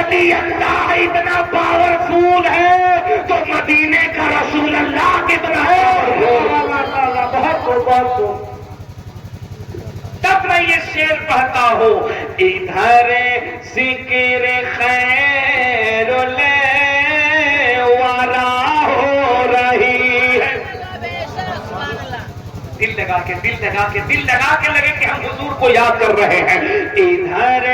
ولی اللہ اتنا پاورفل ہے تو مدینے کا رسول اللہ کتنا ہے. بہت تب میں یہ شعر پڑھتا ہوں. ادھر ذکر خیر وارا ہو رہی ہے. دل لگا کے لگے کہ ہم حضور کو یاد کر رہے ہیں. ادھر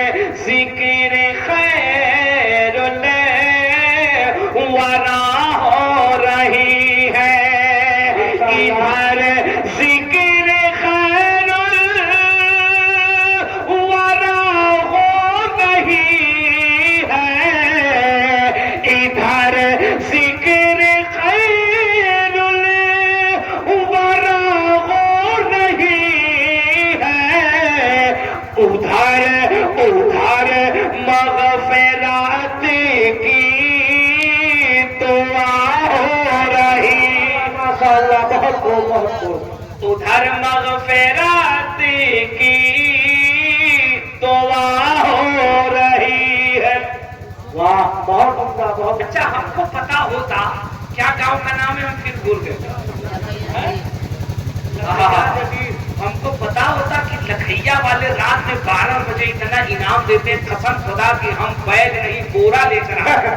ذکر خیر وارا ہو رہی ہے. ادھر ذکر خیر وارا ہو رہی ہے. ادھر ذکر خیر وارا ہو رہی ہے. ادھر مغفرات کی دعا ہو رہی. ماشاءاللہ بہت بہت. ادھر مغفرات کی دعا ہو رہی ہے. واہ بہت عمدہ بہت اچھا. ہم کو پتا ہوتا کیا گاؤں کا نام ہے ہم پھر بھول گئے. ہم کو پتا ہوتا کہ لکھیا والے رات میں 12 بجے اتنا انعام دیتے ہیں. قسم خدا کہ ہم بیگ نہیں بورا لے کر آئے.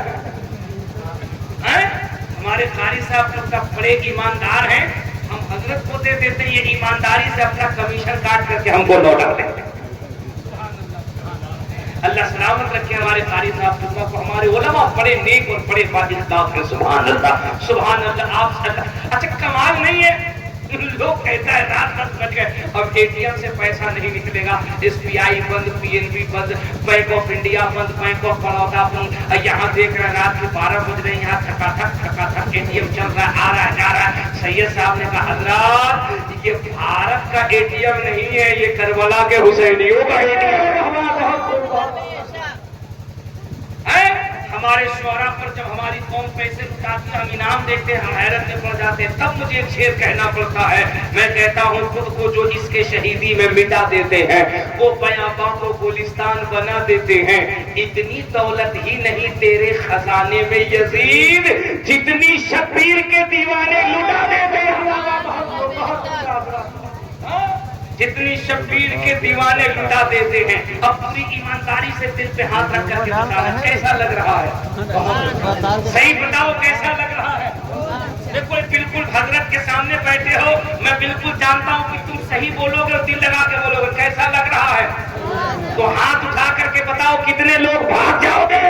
ہمارے قاری صاحب تو سب بڑے ایماندار ہیں. ہم حضرت کو دے دیتے ہیں, یہ ایمانداری سے اپنا کمیشن کاٹ کر کے ہم کو لوٹا دیتے ہیں. اللہ سلامت رکھے ہمارے قاری صاحب کو. ہمارے علماء بڑے نیک اور بڑے بااخلاق ہیں. سبحان اللہ سبحان اللہ. آپ اچھا کمال نہیں ہے, لوگ کہتا ہے رات 10 بج گئے اب اے ٹی ایم سے پیسہ نہیں نکلے گا. ایس بی آئی بند, پی این بی بند, بینک آف انڈیا بند, بینک آف بڑودا بند. یہاں دیکھ رہے ہیں رات کے 12 بج رہے ہیں, یہاں تھکا تھک اے ٹی ایم چل رہا ہے, آ رہا ہے جا رہا ہے. سید صاحب نے کہا حضرات یہ بھارت کا اے ٹی ایم نہیں ہے, یہ کربلا کے حسینیوں کا اے ٹی ایم. ہمارے شعراء پر جب ہماری قوم پیسے لٹاتی ہم انعام دیکھتے ہیں, ہم حیرت میں پڑ جاتے ہیں. تب مجھے ایک شعر کہنا پڑتا ہے. میں کہتا ہوں خود کو جو اس کے شہیدی میں مٹا دیتے ہیں وہ بیاباں کو گلستان بنا دیتے ہیں. اتنی دولت ہی نہیں تیرے خزانے میں یزید جتنی شبیر کے دیوانے لٹا دیتے ہیں. جتنی شبیر کے دیوانے لٹا دیتے ہیں. اب پوری ایمانداری سے دل پہ ہاتھ رکھ کر کے بتانا کیسا لگ رہا ہے. صحیح بتاؤ کیسا لگ رہا ہے. دیکھو بالکل حضرت کے سامنے بیٹھے ہو, میں بالکل جانتا ہوں کہ تم صحیح بولو گے اور دل لگا کے بولو گے. کیسا لگ رہا ہے تو ہاتھ اٹھا کر کے بتاؤ کتنے لوگ بھاگ جاؤ گے.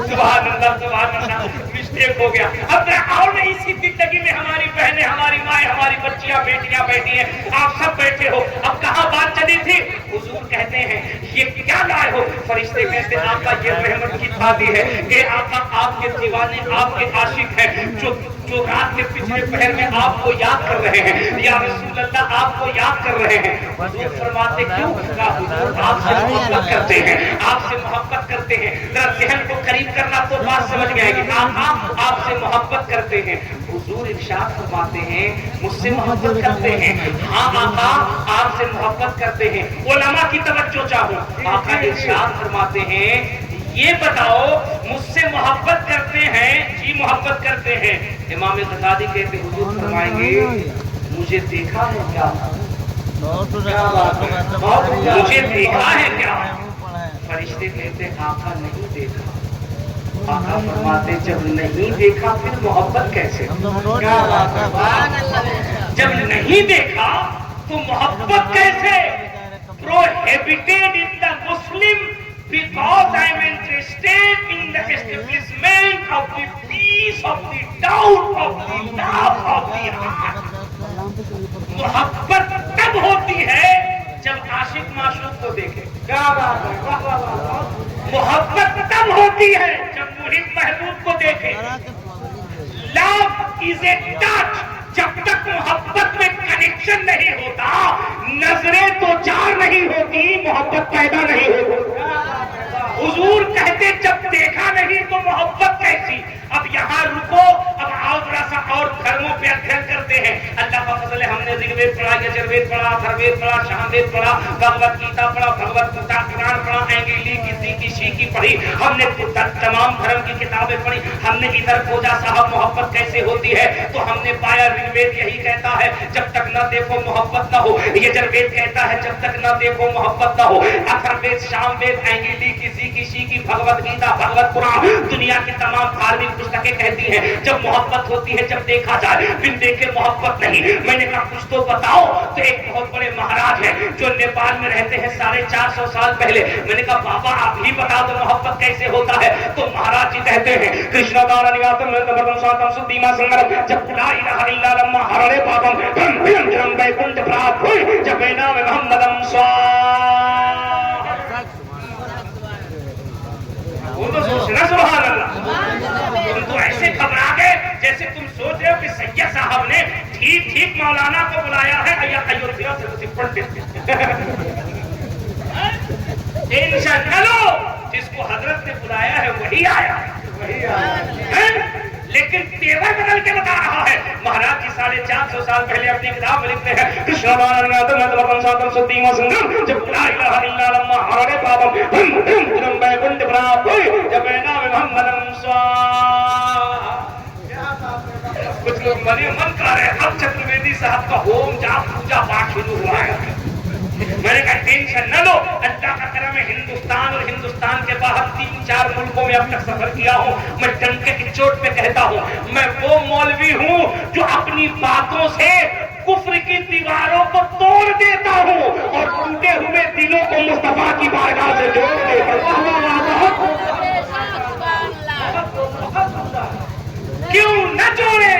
سبحان اللہ سبحان اللہ. مسٹیک ہو گیا. اب آؤ نا اسی زندگی میں ہماری بہنیں, ہماری مائیں, ہماری بچیاں, بیٹیاں بیٹھی ہیں, آپ سب بیٹھے ہو. اب کہاں بات چلی تھی. حضور کہتے ہیں یہ کیا لائے ہو. فرشتے کہتے ہیں آقا یہ رحمت کی شادی ہے. اے آقا آپ کے دیوانے, آپ کے عاشق ہیں جو رات کے پچھلے پہر میں آپ کو یاد کر رہے ہیں. یا رسول اللہ آپ کو یاد کر رہے ہیں. حضور فرماتے کیوں. حضور آپ سے محبت کرتے ہیں, آپ سے محبت کرتے ہیں. ذرا ذہن کو قریب کرنا تو بات سمجھ میں آئے گی. آپ سے محبت کرتے ہیں. حضور ارشاد فرماتے ہیں مجھ سے محبت کرتے ہیں. ہاں آقا آپ سے محبت کرتے ہیں. علماء کی توجہ چاہو. آقا ارشاد فرماتے ہیں یہ بتاؤ مجھ سے محبت کرتے ہیں. جی محبت کرتے ہیں. امام غزالی کہتے حضور فرمائیں گے مجھے دیکھا ہے کیا. مجھے دیکھا ہے کیا. فرشتے کہتے آقا نہیں دیکھا. آقا فرماتے جب نہیں دیکھا پھر محبت کیسے. جب نہیں دیکھا تو محبت کیسے. prohibited in the Muslim because I am interested in the establishment of the peace of the doubt of the love of the heart. محبت تب ہوتی ہے جب عاشق معشوق کو دیکھے. محبت تب ہوتی ہے جب محب محبوب کو دیکھے. love is a touch. جب تک محبت میں کنیکشن نہیں ہوتا, نظریں تو چار نہیں ہوتی, محبت پیدا نہیں ہوتی. حضور کہتے جب دیکھا نہیں تو محبت کیسی. اب یہاں رکو, اب आओ थोड़ा सा और धर्मों पे अध्ययन करते हैं। अल्लाह का फजल है, हमने ऋग्वेद पढ़ा, यजुर्वेद पढ़ा, अथर्ववेद पढ़ा, सामवेद पढ़ा, भगवत गीता पढ़ा, भगवत गीता कुरान पढ़ा, एंगीली की शीकी पढ़ी, हमने तमाम धर्म की किताबें पढ़ी। हमने इधर खोजा साहब मोहब्बत कैसे होती है, तो हमने पाया ऋग्वेद यही कहता है जब तक न देखो मोहब्बत न हो, यजुर्वेद कहता है जब तक न देखो मोहब्बत न हो, अथर्ववेद, सामवेद, एंगीली की शीकी, भगवत गीता, भगवत कुरान, दुनिया की तमाम धार्मिक पुस्तकें कहती हैं जब मोहब्बत होती है, जब देखा जाए, बिन देखे मोहब्बत नहीं। मैंने कहा कुछ तो बताओ। तो एक बहुत बड़े महाराज हैं जो नेपाल में रहते हैं 450 साल पहले। मैंने कहा बाबा आप ही बता दो मोहब्बत कैसे होता है। तो महाराज जी कहते हैं कृष्ण दारनियातम नंदवर्धन सातम सुद्धीमा संगरम जब ला इलाहा इल्लल्लाह हरणे पापम ब्रह्म जन्म वैकुंठ प्राप्त हुई जब नाम मोहम्मदम स्वाहा। वो तो सोचना सुभान अल्लाह। तुम तो ऐसे घबरा गए जैसे तुम सोच रहे हो कि सैयद साहब ने ठीक मौलाना को बुलाया है अयोध्या से उसे पढ़ टेंशन न लो, जिसको हजरत ने बुलाया है वही आया है। लेकिन तेवर बदल के बता रहा है। महाराज जी 450 साल पहले अपनी किताब में लिखते हैं कृष्ण जब ला इलाहा इल्लल्लाह हरणे पापम ब्रह्म वैकुंठ प्राप्त हुई जब नाम मोहम्मदम स्वाहा। कुछ लोग मन कर रहे अब चतुर्वेदी साहब का होम जाप पूजा पाठ शुरू हुआ है। मैंने कहा टेंशन न लो, अल्लाह का करम है। हिंदुस्तान और हिंदुस्तान के बाहर 3-4 मुल्कों में अब तक सफर किया हूँ। मैं डंके की चोट पे कहता हूँ मैं वो मौलवी हूँ जो अपनी बातों से कुफ्र की दीवारों को तोड़ देता हूँ और टूटे हुए दिलों को मुस्तफा की बारगाह से जोड़ देता हूँ। क्यों न जोड़े?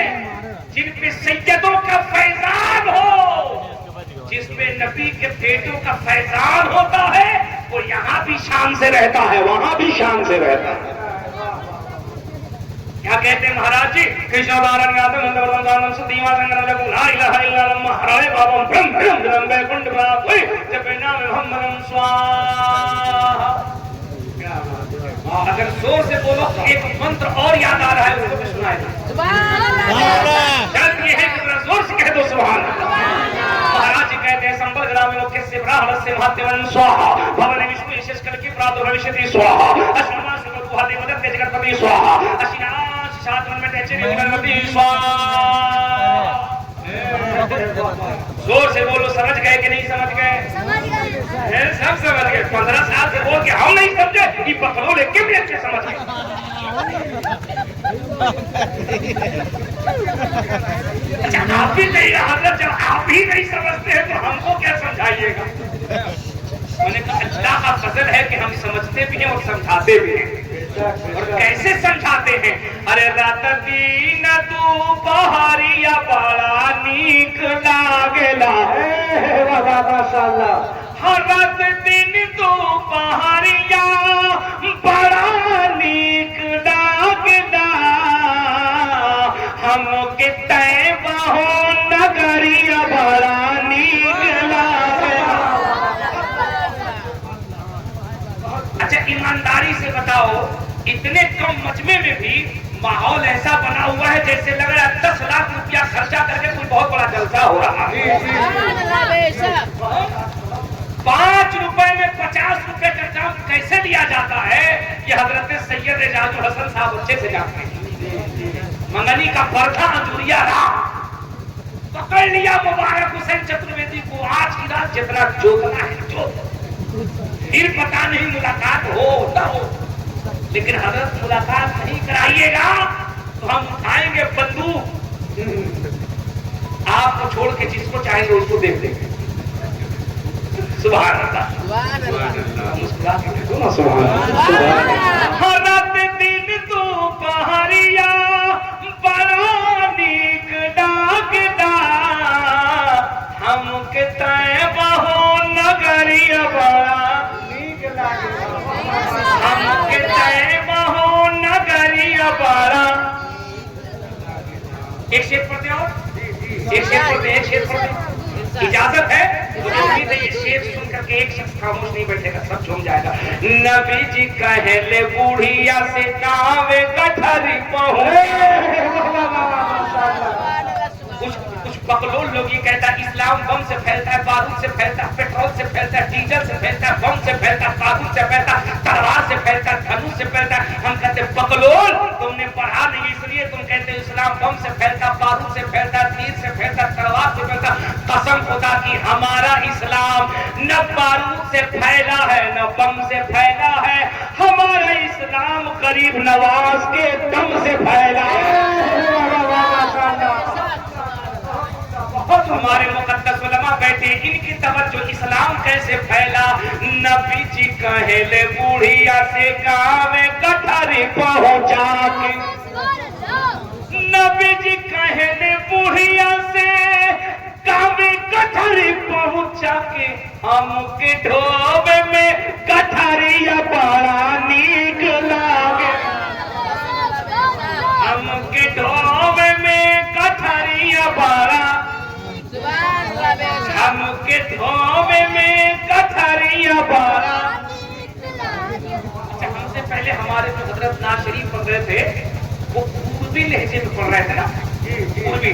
जिन पे सैयदों का फैजान हो, जिसमें नबी के बेटों का फैजान होता है, वो यहाँ भी शान से रहता है, वहां भी शान से रहता है। क्या कहते हैं महाराज जी कृष्ण दारनियातम सुद्धीमा संगरम जब ला इलाहा इल्लल्लाह हरणे पापम ब्रह्म वैकुंठ प्राप्त हुई जब नाम मोहम्मदम स्वाहा। अगर जोर से बोलो एक मंत्र और याद आ रहा है उसको भी सुनाए दो। शर्त ये है कि जोर से कह दो सुभान अल्लाह। महाराज जी कहते हैं संबल ग्रामीणों के से ब्राह्मण से महादेवन स्वाहा भवन विष्णु विशेष करके प्रादुर्भविष्यति स्वाहा अश्विना शुक्र गुहादि मदद के जगतपति स्वाहा अशिना शास्त्र में तेचरी गणपति स्वाहा। जोर से बोलो। समझ गए कि नहीं समझ गए? सब समझ गए। 15 साल से बोल के हम नहीं समझे, ये पत्थरों लेके भी अच्छे समझ गए। अच्छा आप भी नहीं हजरत, जब आप ही नहीं समझते हैं तो हमको क्या समझाइएगा? मैंने कहा अल्लाह का फजल है कि हम समझते भी हैं और समझाते भी हैं। और कैसे समझाते हैं? अरे रात दिन दोपहरिया बड़ा नीक लागेला हर रात दिन दोपहरिया बड़ा नीक लागेला हमके तय बहो नगरिया बड़ा नीक लागेला। अच्छा ईमानदारी से बताओ, इतने कम मजमे में भी माहौल ऐसा बना हुआ है जैसे लग रहा है 10 लाख रुपया खर्चा करके कोई बहुत बड़ा जलसा हो रहा है। 5 रुपए में 50 रुपए का काम कैसे लिया जाता है ये हजरत सैयद एजाजुल हसन साहब अच्छे से जानते हैं। मंगनी का पर्दा अंजुरिया रहा, पकड़ लिया मुबारक हुसैन चतुर्वेदी को। आज की रात जितना जोतना है जो, फिर पता नहीं मुलाकात हो न हो, लेकिन हजरत मुलाकात नहीं कराइएगा तो हम उठाएंगे बंदूक, आपको छोड़ के जिसको चाहेंगे उसको देख देंगे। सुभान अल्लाह। मुस्कुरा के दो ना सुभान अल्लाह। हरत दिन दोपहरिया बड़ा नीक डाकदा हमके तय बहो नगरिया बड़ा नीक लागेला हमके तय बहो नगरिया बड़ा। एक शेर पढ़ते हो, एक शेर पढ़ते, एक शेर पढ़ते। इजाजत है? उम्मीद है ये शेर सुन करके एक शख्स खामोश नहीं बैठेगा, सब झूम जाएगा। नबी जी कहले बूढ़िया से गाँव गठरी पहुँचे बकलोल लोग ये कहता है इस्लाम बम से फैलता है, बारूद से फैलता है, पेट्रोल से फैलता है, डीजल से फैलता है, बम से फैलता है, बारूद से फैलता है, तलवार से फैलता है, धनुष से फैलता है। हम कहते हैं बकलोल तुमने पढ़ा नहीं इसलिए तुम कहते हो इस्लाम बम से फैलता, बारूद से फैलता, तीर से फैलता, तलवार से फैलता। कसम खुदा की हमारा इस्लाम न बारूद से फैला है न बम से फैला है, हमारा इस्लाम गरीब नवाज के दम से फैला है। बहुत हमारे मुकद्दस उलमा बैठे, इनकी तवज्जो इस्लाम कैसे फैला। नबी जी कहले बूढ़िया से गाँव कटहरी पहुंचा के, नबी जी कहले बूढ़िया से गाँव कटहरी पहुंचा के, हमके ढोबे में कटहरिया बड़ा नीक लागे, हमके ढोबे में कटहरिया बड़ा, हमके ढोबे में कटहरिया बड़ा। अच्छा, हमसे पहले हमारे जो हजरत नाज शरीफ पढ़ रहे थे वो पूर्वी लहजे में पढ़ रहे थे ना, पूर्वी।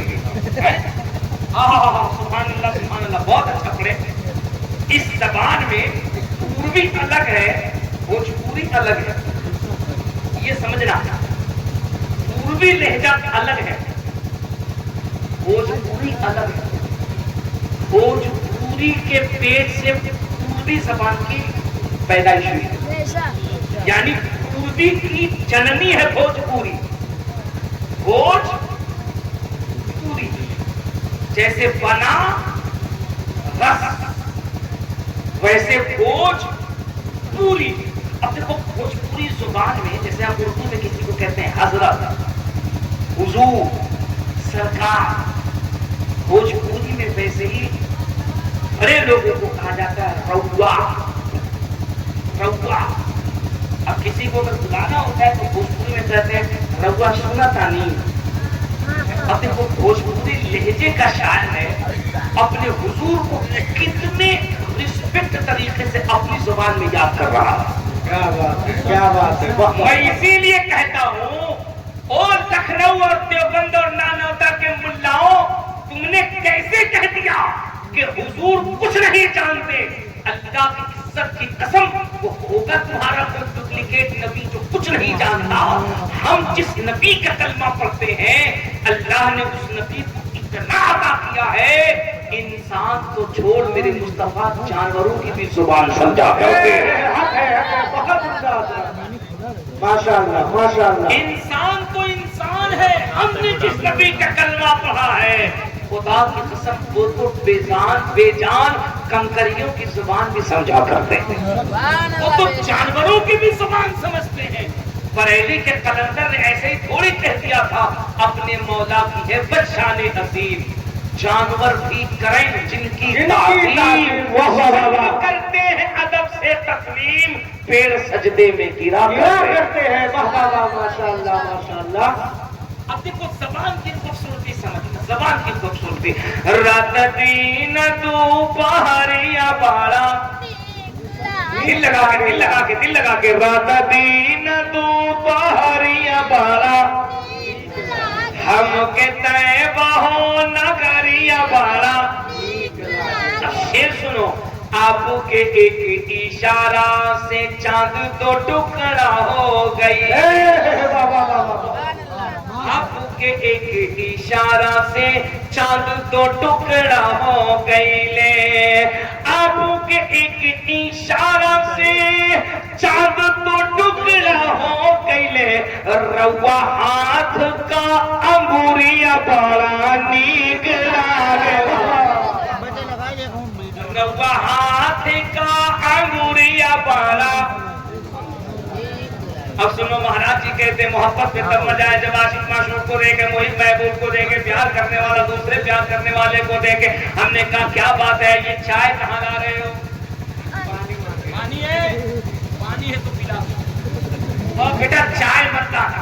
सुभान अल्लाह, बहुत अच्छा पढ़े। इस जबान में पूर्वी अलग है, भोजपुरी अलग है, ये समझना। पूर्वी लहजा अलग है, भोजपुरी अलग है। भोजपुरी के पेट से पूर्वी जबान की पैदाइश हुई, यानी पूर्वी की जननी है भोजपुरी। भोजपुरी जैसे बना रस, वैसे भोजपुरी। अब देखो भोजपुरी जुबान में जैसे आप उर्दू में किसी को कहते हैं हजरत, हुजूर, सरकार, भोजपुरी में वैसे ही बड़े लोगों को कहा जाता है रउआ, रउआ। अब किसी को अगर बुलाना होता है तो भोजपुरी में कहते हैं रउआ सुना तानी। अब देखो भोजपुरी लहजे का शान है, अपने हुजूर को कितने रिस्पेक्ट तरीके से अपनी जुबान में याद कर रहा है। क्या बात है, क्या बात है। मैं इसीलिए कहता हूँ और लखनऊ और देवबंद और नानौता के मुल्लाओं, तुमने कैसे कह दिया कि हुजूर कुछ नहीं जानते। अल्लाह की इज्जत की कसम, वो होगा तुम्हारा कोई डुप्लीकेट नबी जो कुछ नहीं जानता। हम जिस नबी का कलमा पढ़ते हैं, अल्लाह ने उस नबी को इतना अता किया है, इंसान को छोड़ मेरे मुस्तफा जानवरों की भी जुबान समझा करते हैं। माशाअल्लाह, माशाअल्लाह। इंसान तो इंसान है, हमने जिस नबी का कलमा पढ़ा है, खुदा की कसम वो तो बेजान कंकरियों की जुबान भी समझा करते हैं, वो तो जानवरों की भी जुबान समझते हैं। बरेली के कलंदर ने ऐसे ही थोड़ी कह दिया था, अपने मौला की है बदशान हसीन, जानवर भी करें जिनकी ताज़ीम, वो करते हैं अदब से तस्लीम, पेड़ सजदे में गिरा करते हैं। माशाअल्लाह, माशाअल्लाह। अब देखो जबान की खूबसूरती समझना, जबान की खूबसूरती। रात दिन दोपहरिया बाड़ा, दिल लगा के, दिल लगा के, दिल लगा के। रात दिन दोपहरिया बाड़ा, हम के तय बहो नगरिया बाड़ा। अब शेर सुनो, आपू के एक इशारा से चांद तो टुकड़ा हो गई। आपू के एक इशारा से चांद तो टुकड़ा हो गई ले, आपू के एक इशारा से चांद तो टुकड़ा हो गई ले। रउआ हाथ का अंगूरिया बड़ा नीक लागे, रउआ हाथ का अंगूरिया बड़ा। अब सुनो, महाराज जी कहते हैं मोहब्बत में तब मजा है जब आशिक माशूक को देखे, मोहित महबूब को देखे, प्यार करने वाला दूसरे प्यार करने वाले को देखे। हमने कहा क्या बात है, ये चाय कहाँ ला रहे हो? पानी है, पानी है तो पिला। और बेटा चाय मत लाना,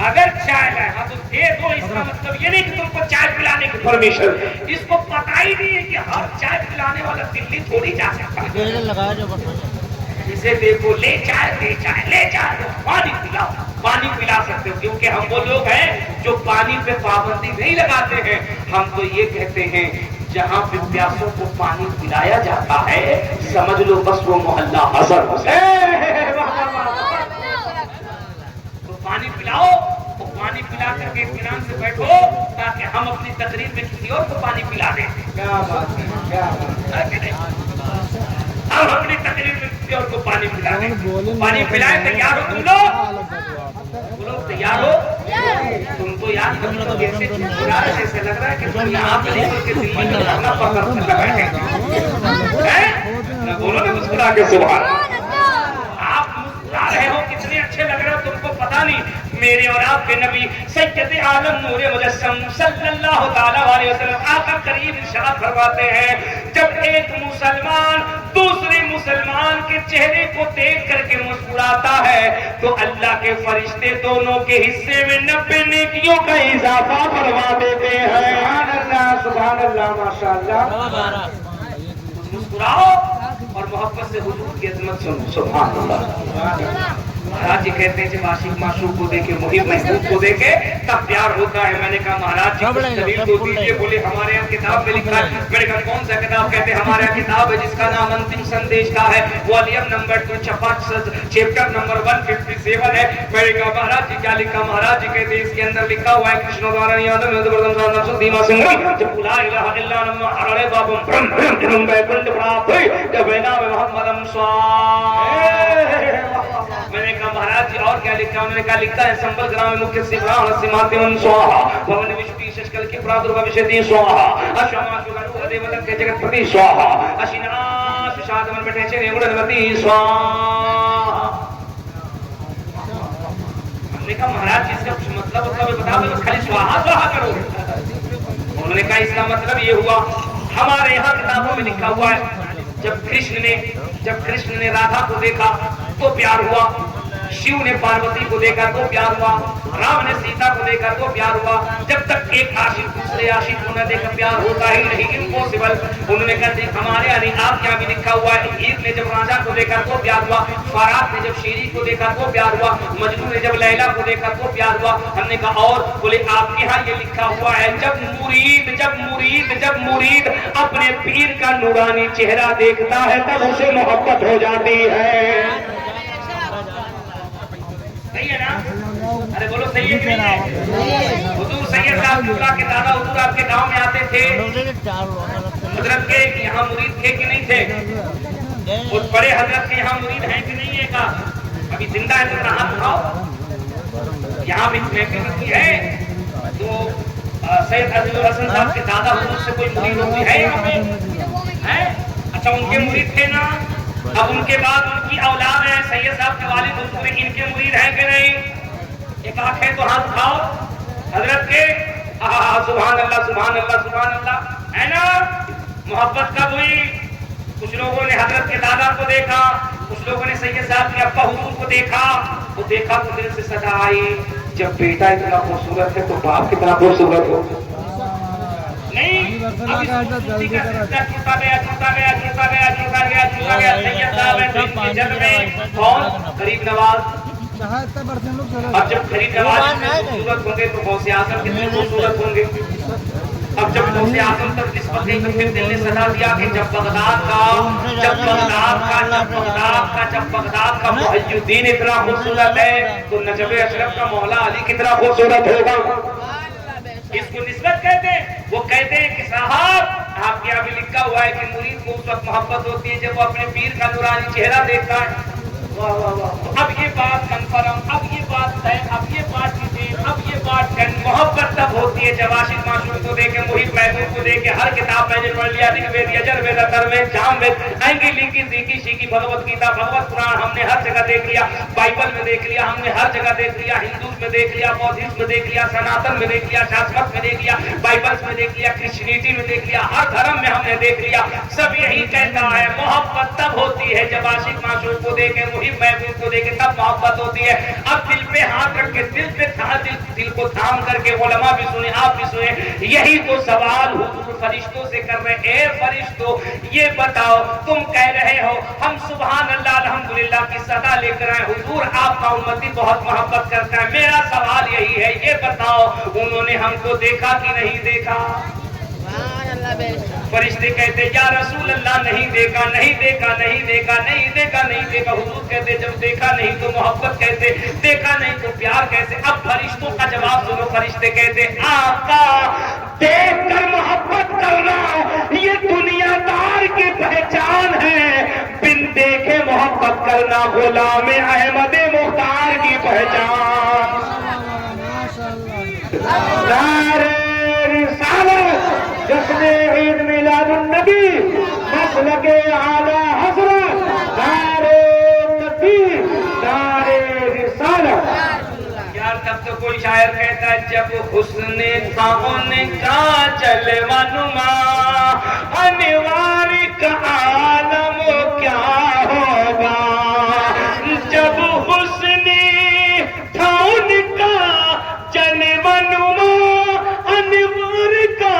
अगर चाय लाए तो दे दो, इसका मतलब ये नहीं कि तुमको चाय पिलाने की परमिशन। इसको पता ही नहीं है कि हर चाय पिलाने वाला दिल्ली थोड़ी जा सकता है। जिसे देखो ले चाय दे चाय, ले चाय दो, पानी पिलाओ, पानी पिला सकते हो, क्योंकि हम वो लोग हैं जो पानी पे पाबंदी नहीं लगाते हैं। हम तो ये कहते हैं जहाँ पे प्यासों को पानी पिलाया जाता है समझ लो बस वो मोहल्ला हसन तो पानी पिलाओ, तो पानी पिला करके इत्मीनान से बैठो ताकि हम अपनी तकरीर में किसी और को पानी पिला दें। क्या बात है, क्या बात है। हम अपनी तकरीर में किसी और को पानी पिला दें। पानी पिलाए तैयार हो तुम लोग तैयार हो? तुम तो यार कैसे ऐसे लग रहा है कि तुम यहाँ पे के दिल में लगाना पकड़ बैठे हैं। बोलो ना मुस्कुरा के सुभान। आप मुस्कुरा रहे हो, कितने अच्छे लग रहे हो, तुमको पता नहीं मेरे और आपके नबी सैयद आलम नूरे मुजस्सम सल्लल्लाहु ताला अलैहि वसल्लम आका करीम इरशाद फरमाते हैं, जब एक मुसलमान दूसरे मुसलमान के चेहरे को देख करके मुस्कुराता है तो अल्लाह के फरिश्ते दोनों के हिस्से में 90 नेकियों का इजाफा फरमा देते हैं। सुभान अल्लाह, माशाअल्लाह। मुस्कुराओ और मोहब्बत से हुजूर की अजमत सुनो। सुभान अल्लाह। महाराज जी कहते हैं जब आशिक माशूक को देखे, मुहिब महबूब को देखे तब प्यार होता है। मैंने कहा महाराज जी कुछ दलील तो दीजिए। बोले हमारे यहाँ किताब में लिखा है। मैंने कहा कौन सा किताब? कहते हमारे यहाँ किताब है जिसका नाम अंतिम संदेश का है, वॉल्यूम नंबर 2 छपा चैप्टर नंबर 157 है। मैंने कहा महाराज जी क्या लिखा? महाराज जी कहते हैं इसके अंदर लिखा हुआ है कृष्ण द्वारा मैंने कहा महाराज जी और क्या लिखा? उन्होंने कहा लिखा है संबल ग्राम मुख्य सिमरान सिमातिम स्वाहा भवन विष्णु शशकल के प्रादुर्भाव विषयति स्वाहा अशमा सुगनु देवतक के जगतपति स्वाहा अशिना सुशादमन बैठे छे गुणवती स्वाहा। हमने कहा महाराज जी इसका कुछ मतलब बता दो, खाली स्वाहा स्वाहा करो। उन्होंने कहा इसका मतलब ये हुआ हमारे यहाँ किताबों में लिखा हुआ है जब कृष्ण ने राधा को देखा तो प्यार हुआ, शिव ने पार्वती को देखा तो प्यार हुआ, राम ने सीता को देखा तो प्यार हुआ। जब तक एक आशिक दूसरे आशिक को न देखा प्यार होता ही नहीं, इम्पॉसिबल। उन्होंने कहा हमारे यहाँ आप क्या भी लिखा हुआ है, हीर ने जब राजा को देखा तो प्यार हुआ, फरात ने जब शेरी को देखा तो प्यार हुआ, मजनू ने जब लैला को देखा तो प्यार हुआ। हमने कहा और? बोले आपके यहाँ ये लिखा हुआ है जब मुरीद अपने पीर का नूरानी चेहरा देखता है तब उसे मोहब्बत हो जाती है। सही है ना? अरे बोलो सही है कि नहीं है? हुजूर सैयद साहब के दादा हुजूर आपके गांव में आते थे, हजरत के यहाँ मुरीद थे कि नहीं थे? उस बड़े हजरत के यहाँ मुरीद हैं कि नहीं है? का अभी जिंदा है तो हाथ उठाओ। यहाँ भी महफिल है तो सैयद अजीजुल हसन साहब के दादा हुजूर से कोई मुरीद है यहाँ पे? है? अच्छा उनके मुरीद थे ना, अब उनके बाद उनकी औलाद है सैयद साहब के वालिद हुजूर इनके मुरीद हैं कि नहीं? एक आंख है तो हाथ उठाओ हजरत के। सुभान अल्लाह सुभान अल्लाह सुभान अल्लाह। है ना? मोहब्बत कब हुई? कुछ लोगों ने हजरत के दादा को देखा, कुछ लोगों ने सैयद साहब के अब्बा हुजूर को देखा तो दिल से सदा आई जब बेटा इतना खूबसूरत है तो बाप कितना खूबसूरत हो। नहीं सैयद साहब जन्म में कौन? गरीब नवाज। अब जब गरीब नवाज खूबसूरत होंगे तो गौसे आजम कितने खूबसूरत होंगे। अब जब गौसे आजम तक निस्बत गई तो फिर दिल ने सदा दिया कि जब बगदाद का मुहय्यिद्दीन इतना खूबसूरत है तो नजब अशरफ का मौला अली कितना खूबसूरत होगा। इसको निस्बत कहते हैं। वो कहते हैं कि साहब आपके यहाँ भी लिखा हुआ है कि मुरीद को उस वक्त मोहब्बत होती है जब वो अपने पीर का नूरानी चेहरा देखता है। वाह वाह वाह। अब ये बात कन्फर्म, अब ये बात तय, अब ये बात कीजिए, अब ये बात मोहब्बत तब होती है जब आशिक माशूक को देखे, मुहिब महबूब को देखे। हर किताब मैंने पढ़ लिया, ऋग्वेद, यजुर्वेद, अथर्ववेद, सामवेद, आएंगे लिखी सीखी शीखी भगवत गीता, भगवत पुराण हमने हर जगह देख लिया, बाइबल में देख लिया, हमने हर जगह देख लिया, हिंदू में देख लिया, बौद्धिज्म में देख लिया, सनातन में देख लिया, शाश्वत में देख लिया, बाइबल्स में देख लिया, क्रिश्चियनिटी में देख लिया, हर धर्म में हमने देख लिया। सब यही कहता है मोहब्बत तब होती है जब आशिक माशूक को देखे, मुहिब महबूब को देखे, तब मोहब्बत होती है। अब दिल पे हाथ रख के, दिल पे कहा, दिल को थाम करके उलमा भी सुने, आप भी सुने, यही तो सवाल हुजूर फरिश्तों से कर रहे हैं। ए फरिश्तों, ये बताओ, तुम कह रहे हो हम सुभान अल्लाह अल्हम्दुलिल्लाह की सदा लेकर आए, हुजूर आपका उम्मती बहुत मोहब्बत करता है, मेरा सवाल यही है, ये बताओ उन्होंने हमको देखा कि नहीं देखा? फरिश्ते कहते या रसूल अल्लाह नहीं देखा, नहीं देखा, नहीं देखा, नहीं देखा, नहीं देखा। हुजूर कहते जब देखा नहीं तो मोहब्बत कैसे, देखा नहीं तो प्यार कैसे? अब फरिश्तों का जवाब सुनो। फरिश्ते कहते आका, देख कर मोहब्बत करना ये दुनियादार की पहचान है, बिन देखे मोहब्बत करना गुलाम अहमद मुख्तार की पहचान। जश्न ईद मिलादुन नबी मसलके आला हज़रत नारे तकबीर नारे रिसालत। यार तब तो कोई शायर कहता है जब हुस्ने था उनका जलवा नुमा अनिवार्य का आलम क्या होगा, जब हुस्ने था उनका जलवा नुमा अनिवार्य का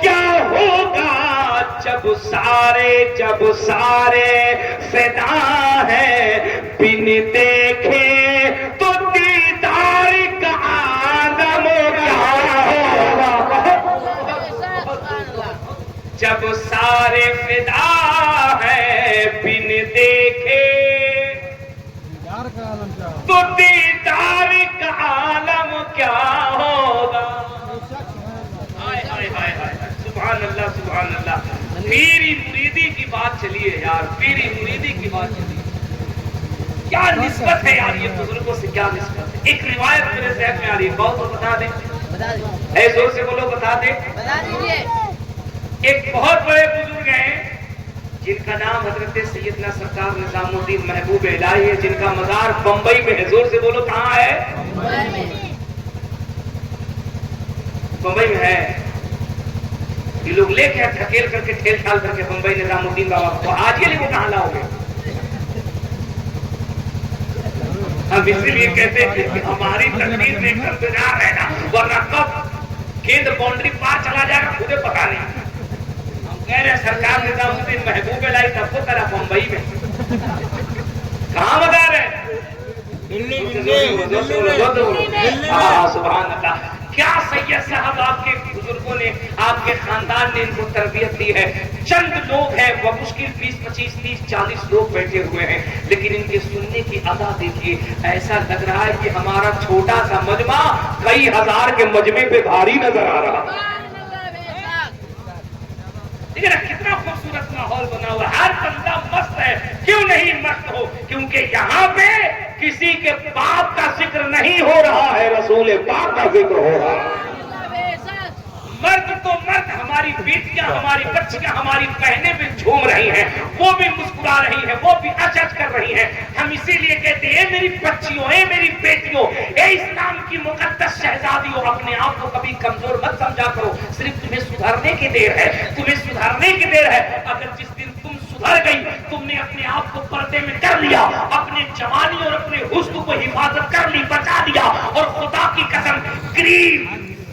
क्या होगा, जब सारे फिदा है बिन देखे तो दीदार का आलम क्या होगा, जब सारे फिदा है बिन देखे तो दीदार का आलम क्या होगा। सुभान अल्लाह, सुभान अल्लाह। पीरी मुरीदी की बात चलिए यार, पीरी मुरीदी की बात चलिए, क्या निस्बत है यार ये बुजुर्गों से, क्या निस्बत है। एक रिवायत मेरे ज़हन में आ रही है, बहुत तो बता दें, ऐ जोर से बोलो, बता दें। एक बहुत बड़े बुजुर्ग हैं जिनका नाम हजरत सैयदना सरकार निजामुद्दीन महबूब इलाही है, जिनका मज़ार बंबई में है। जोर से बोलो, कहाँ है? बंबई में है। ये लोग लेके ढकेल करके ठेल ठाल करके बंबई निजामुद्दीन बाबा को, आज ये लोग कहाँ लाओगे? हम इसीलिए कहते हैं कि हमारी तकदीर में इंतजार है ना, वरना कब गेंद बाउंड्री पार चला जाएगा खुदे पता नहीं। हम कह रहे हैं सरकार निजामुद्दीन महबूब इलाही सबको करा बंबई में, कहाँ बता रहे? सुभान अल्लाह। क्या सैयद साहब आपके बुजुर्गों ने, आपके खानदान ने इनको तरबियत दी है। चंद लोग हैं, वो मुश्किल 20, 25, 30, 40 लोग बैठे हुए हैं, लेकिन इनके सुनने की अदा देखिए, ऐसा लग रहा है कि हमारा छोटा सा मजमा कई हजार के मजमे पे भारी नजर आ रहा है। कितना खूबसूरत माहौल बना हुआ, हर बंदा मस्त है, क्यों नहीं मस्त हो? क्योंकि यहाँ पे किसी के बाप का जिक्र नहीं हो रहा है, रसूल पाक का जिक्र हो रहा है। मर्द तो मर्द, हमारी बेटियां, हमारी बच्चियां, हमारी बहनें भी झूम रही हैं, वो भी मुस्कुरा रही हैं, वो भी अचज कर रही हैं। हम इसीलिए कहते हैं मेरी बच्चियों, मेरी बेटियों, इस्लाम की मुकद्दस शहजादियों, अपने आप को कभी कमजोर मत समझा करो। सिर्फ तुम्हें सुधरने की देर है, तुम्हें सुधरने की देर है। अगर जिस दिन तुम सुधर गई, तुमने अपने आप को पर्दे में कर लिया, अपने जवानी और अपने हुस्न को हिफाजत कर ली, बचा दिया, और खुदा की कसम क्रीम,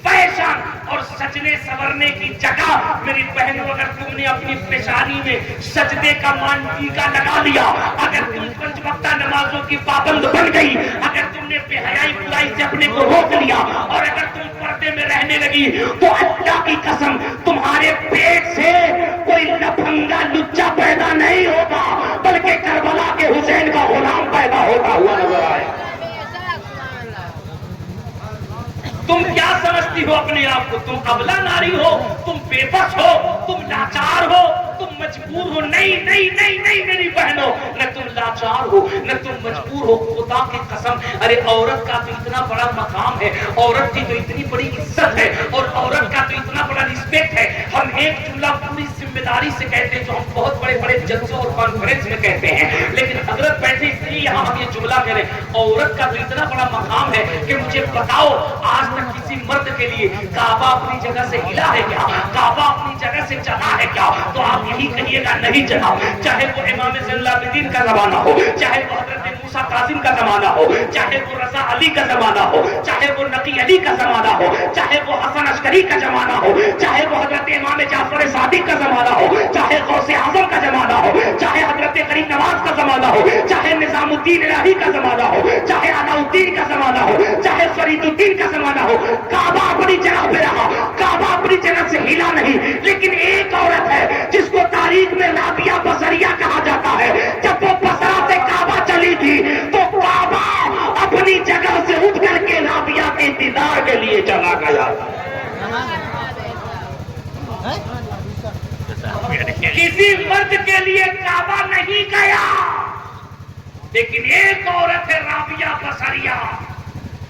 फैशन और सजने संवरने की जगह मेरी बहनों, अगर तुमने अपनी पेशानी में सजदे का मानटीका लगा लिया, अगर तुम 5 वक्ता नमाजों की पाबंद बन गई, अगर तुमने बेहयाई बुराई से अपने को रोक लिया, और अगर तुम पर्दे में रहने लगी, तो अल्लाह की कसम तुम्हारे पेट से कोई लफंगा लुच्चा पैदा नहीं होगा, बल्कि करबला के हुसैन का गुलाम पैदा होता हुआ नजर आए। तुम क्या समझती हो अपने आप को? तुम अबला नारी हो, तुम बेबस हो, तुम लाचार हो, तुम मजबूर हो। नहीं नहीं नहीं नहीं मेरी बहनों, न तुम लाचार हो, न तुम मजबूर हो, खुदा की कसम। अरे औरत का तो इतना बड़ा मकाम है, औरत की तो इतनी बड़ी इज्जत है, और औरत का तो इतना बड़ा रिस्पेक्ट है। हम एक जुमला पूरी जिम्मेदारी से कहते हैं, जो हम बहुत बड़े बड़े जलसों और कॉन्फ्रेंस में कहते हैं, लेकिन हजरत बैठे इसलिए यहाँ हम ये जुमला कह रहे हैं, औरत का तो इतना बड़ा मकाम है कि मुझे बताओ, आज तक किसी मर्द के लिए काबा अपनी जगह से हिला है क्या? काबा अपनी जगह से चला है क्या? तो आप यही कहिएगा, नहीं चला। चाहे वो इमाम ज़ैनुल आबिदीन का ज़माना हो, चाहे वो हज़रत मूसा कासिम का जमाना हो, चाहे वो रजा अली का जमाना हो, चाहे वो नकी अली का जमाना हो, चाहे वो हसन अशकरी का जमाना हो, चाहे वो हजरत इमाम जाफर सादिक का जमाना हो, चाहे गौसे आजम का जमाना हो, चाहे हजरत करीम नवाज का जमाना हो, चाहे निजामुद्दीन इलाही का जमाना हो, चाहे अलाउद्दीन का जमाना हो, चाहे फरीदुद्दीन का जमाना हो, काबा अपनी जगह पे रहा, काबा अपनी जगह से हिला नहीं। लेकिन एक औरत है जिसको तारीख में राबिया बसरिया कहा जाता है। जब वो बसरा से काबा चली थी तो काबा अपनी जगह से उठ करके राबिया के इंतजार के लिए चला गया। किसी मर्द के लिए काबा नहीं गया, लेकिन एक औरत है राबिया बसरिया,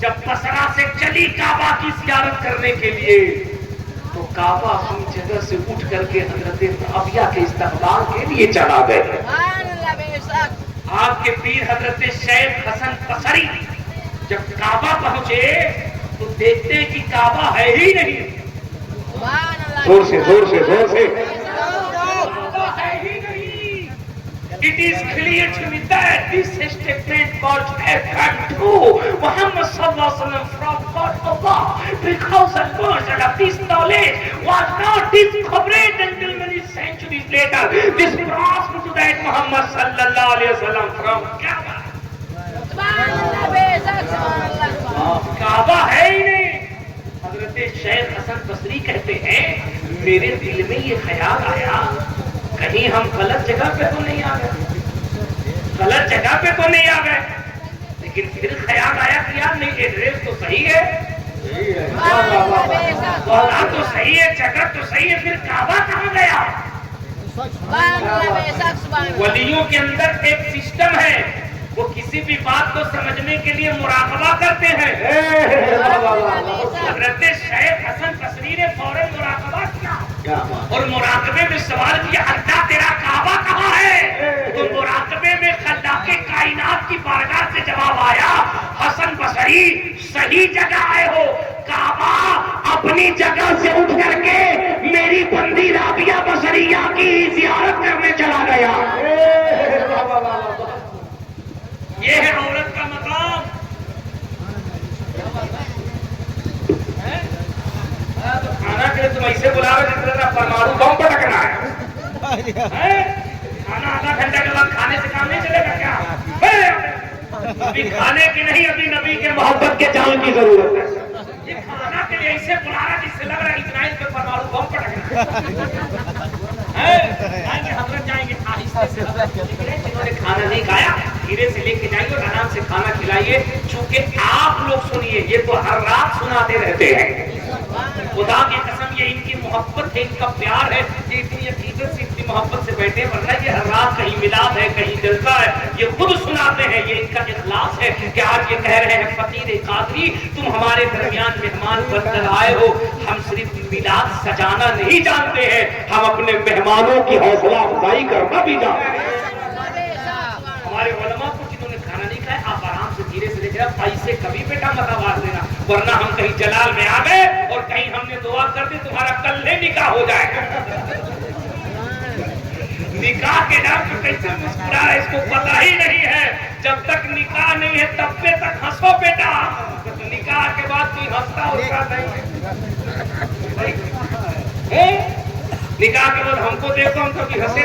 जब बसरा से चली काबा की ज़ियारत करने के लिए तो काबा अपनी जगह से उठ करके हजरत राबिया के इस्तकबाल के लिए चला गए। आपके पीर हजरत शेख हसन बसरी जब काबा पहुंचे तो देखते कि काबा है ही नहीं। जोर से जोर से जोर से। है ही नहीं। It is clear to me that this statement was affirmed to Muhammad sallallahu alaihi wasallam from God Allah, because the version of this knowledge was not discovered until many centuries later. This brought to that Muhammad sallallahu alaihi wasallam from Kaaba. काबा है ही नहीं। हजरत शेख हसन बसरी कहते हैं मेरे दिल में ये ख्याल आया कहीं हम गलत जगह पे तो नहीं आ गए, गलत जगह पे तो नहीं आ गए। लेकिन फिर ख्याल आया कि यार नहीं एड्रेस तो सही है, तो सही है, जगह तो सही है, फिर काबा कहाँ गया? वलियों के अंदर एक सिस्टम है, वो किसी भी बात को समझने के लिए मुराकबा करते हैं। हजरत शेख हसन बसरी ने फौरन मुराकबा किया और मुराकबे में सवाल किया अल्लाह तेरा काबा कहाँ है? तो मुराकबे में खल्लाके कायनात की बारगाह से जवाब आया हसन बसरी सही जगह आए हो, काबा अपनी जगह से उठ करके मेरी बंदी राबिया बसरिया की जियारत करने चला गया। ये है औरत का मकाम। तो खाना के लिए तुम ऐसे बुला रहे जिस तरह परमाणु बम पटकना है? खाना आधा घंटा के बाद खाने से काम नहीं चलेगा क्या? अभी खाने की नहीं, अभी नबी के मोहब्बत के जान की जरूरत है। ये खाना के लिए ऐसे बुला रहा जिससे लग रहा है इजराइल पे परमाणु बम पटकना है। आएंगे हजरत जाएंगे आहिस्ते से, जिन्होंने खाना नहीं खाया धीरे से लेके जाइए और आराम से खाना खिलाइए। चूंकि आप लोग सुनिए, ये तो हर रात सुनाते रहते हैं। खुदा की कसम ये इनकी मोहब्बत है, इनका प्यार है, ये इतनी अकीदत से इतनी मोहब्बत से बैठे, वरना ये हर रात कहीं मिलाद है कहीं जलसा है, ये खुद सुनाते हैं। ये इनका इखलास है कि आज ये कह रहे हैं फकीर कादरी तुम हमारे दरमियान मेहमान बनकर आए हो, हम सिर्फ मिलाद सजाना नहीं जानते हैं, हम अपने मेहमानों की हौसला अफजाई करना भी जानते हैं। हमारे उलमा को जिन्होंने खाना नहीं खाया आप आराम से धीरे से लेकर पैसे कभी बेटा मत आवाज देना, वरना हम कहीं जलाल में आ गए और कहीं हमने दुआ कर दी तुम्हारा कल निकाह हो जाएगा। निकाह के नाम पर कैसे मुस्कुरा है इसको पता ही नहीं है। जब तक निकाह नहीं है तब पे तक हंसो बेटा, तो निकाह के बाद कोई हंसता होता नहीं। निकाह के बाद हमको देखो हम कभी हंसे?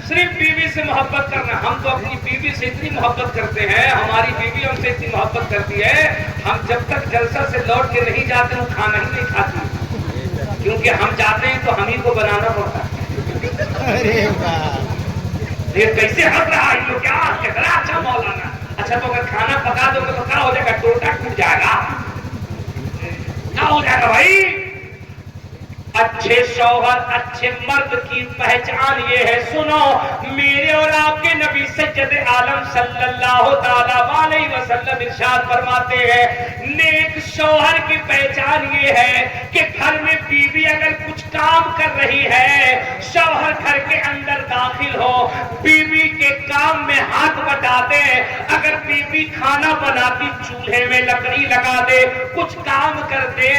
सिर्फ बीवी से मोहब्बत करना। हम तो अपनी बीवी से इतनी मोहब्बत करते हैं, हमारी बीवी हमसे इतनी मोहब्बत करती है, हम जब तक जलसा से लौट के नहीं जाते वो खाना ही नहीं खाती, क्योंकि हम जाते हैं तो हम ही को बनाना पड़ता है। कैसे हंस रहा है तो क्या कितना अच्छा मौलाना। अच्छा तो अगर खाना पका दोगे तो क्या हो जाएगा? टोटा टूट जाएगा। क्या हो जाएगा भाई? अच्छे शौहर अच्छे मर्द की पहचान ये है, सुनो मेरे और आपके नबी सज्जद आलम सल्लल्लाहु ताला अलैहि वसल्लम इरशाद फरमाते हैं नेक शौहर की पहचान ये है कि घर में बीवी अगर कुछ काम कर रही है, शौहर घर के अंदर दाखिल हो, बीवी के काम में हाथ बटा दे। अगर बीवी खाना बनाती चूल्हे में लकड़ी लगा दे, कुछ काम कर दे,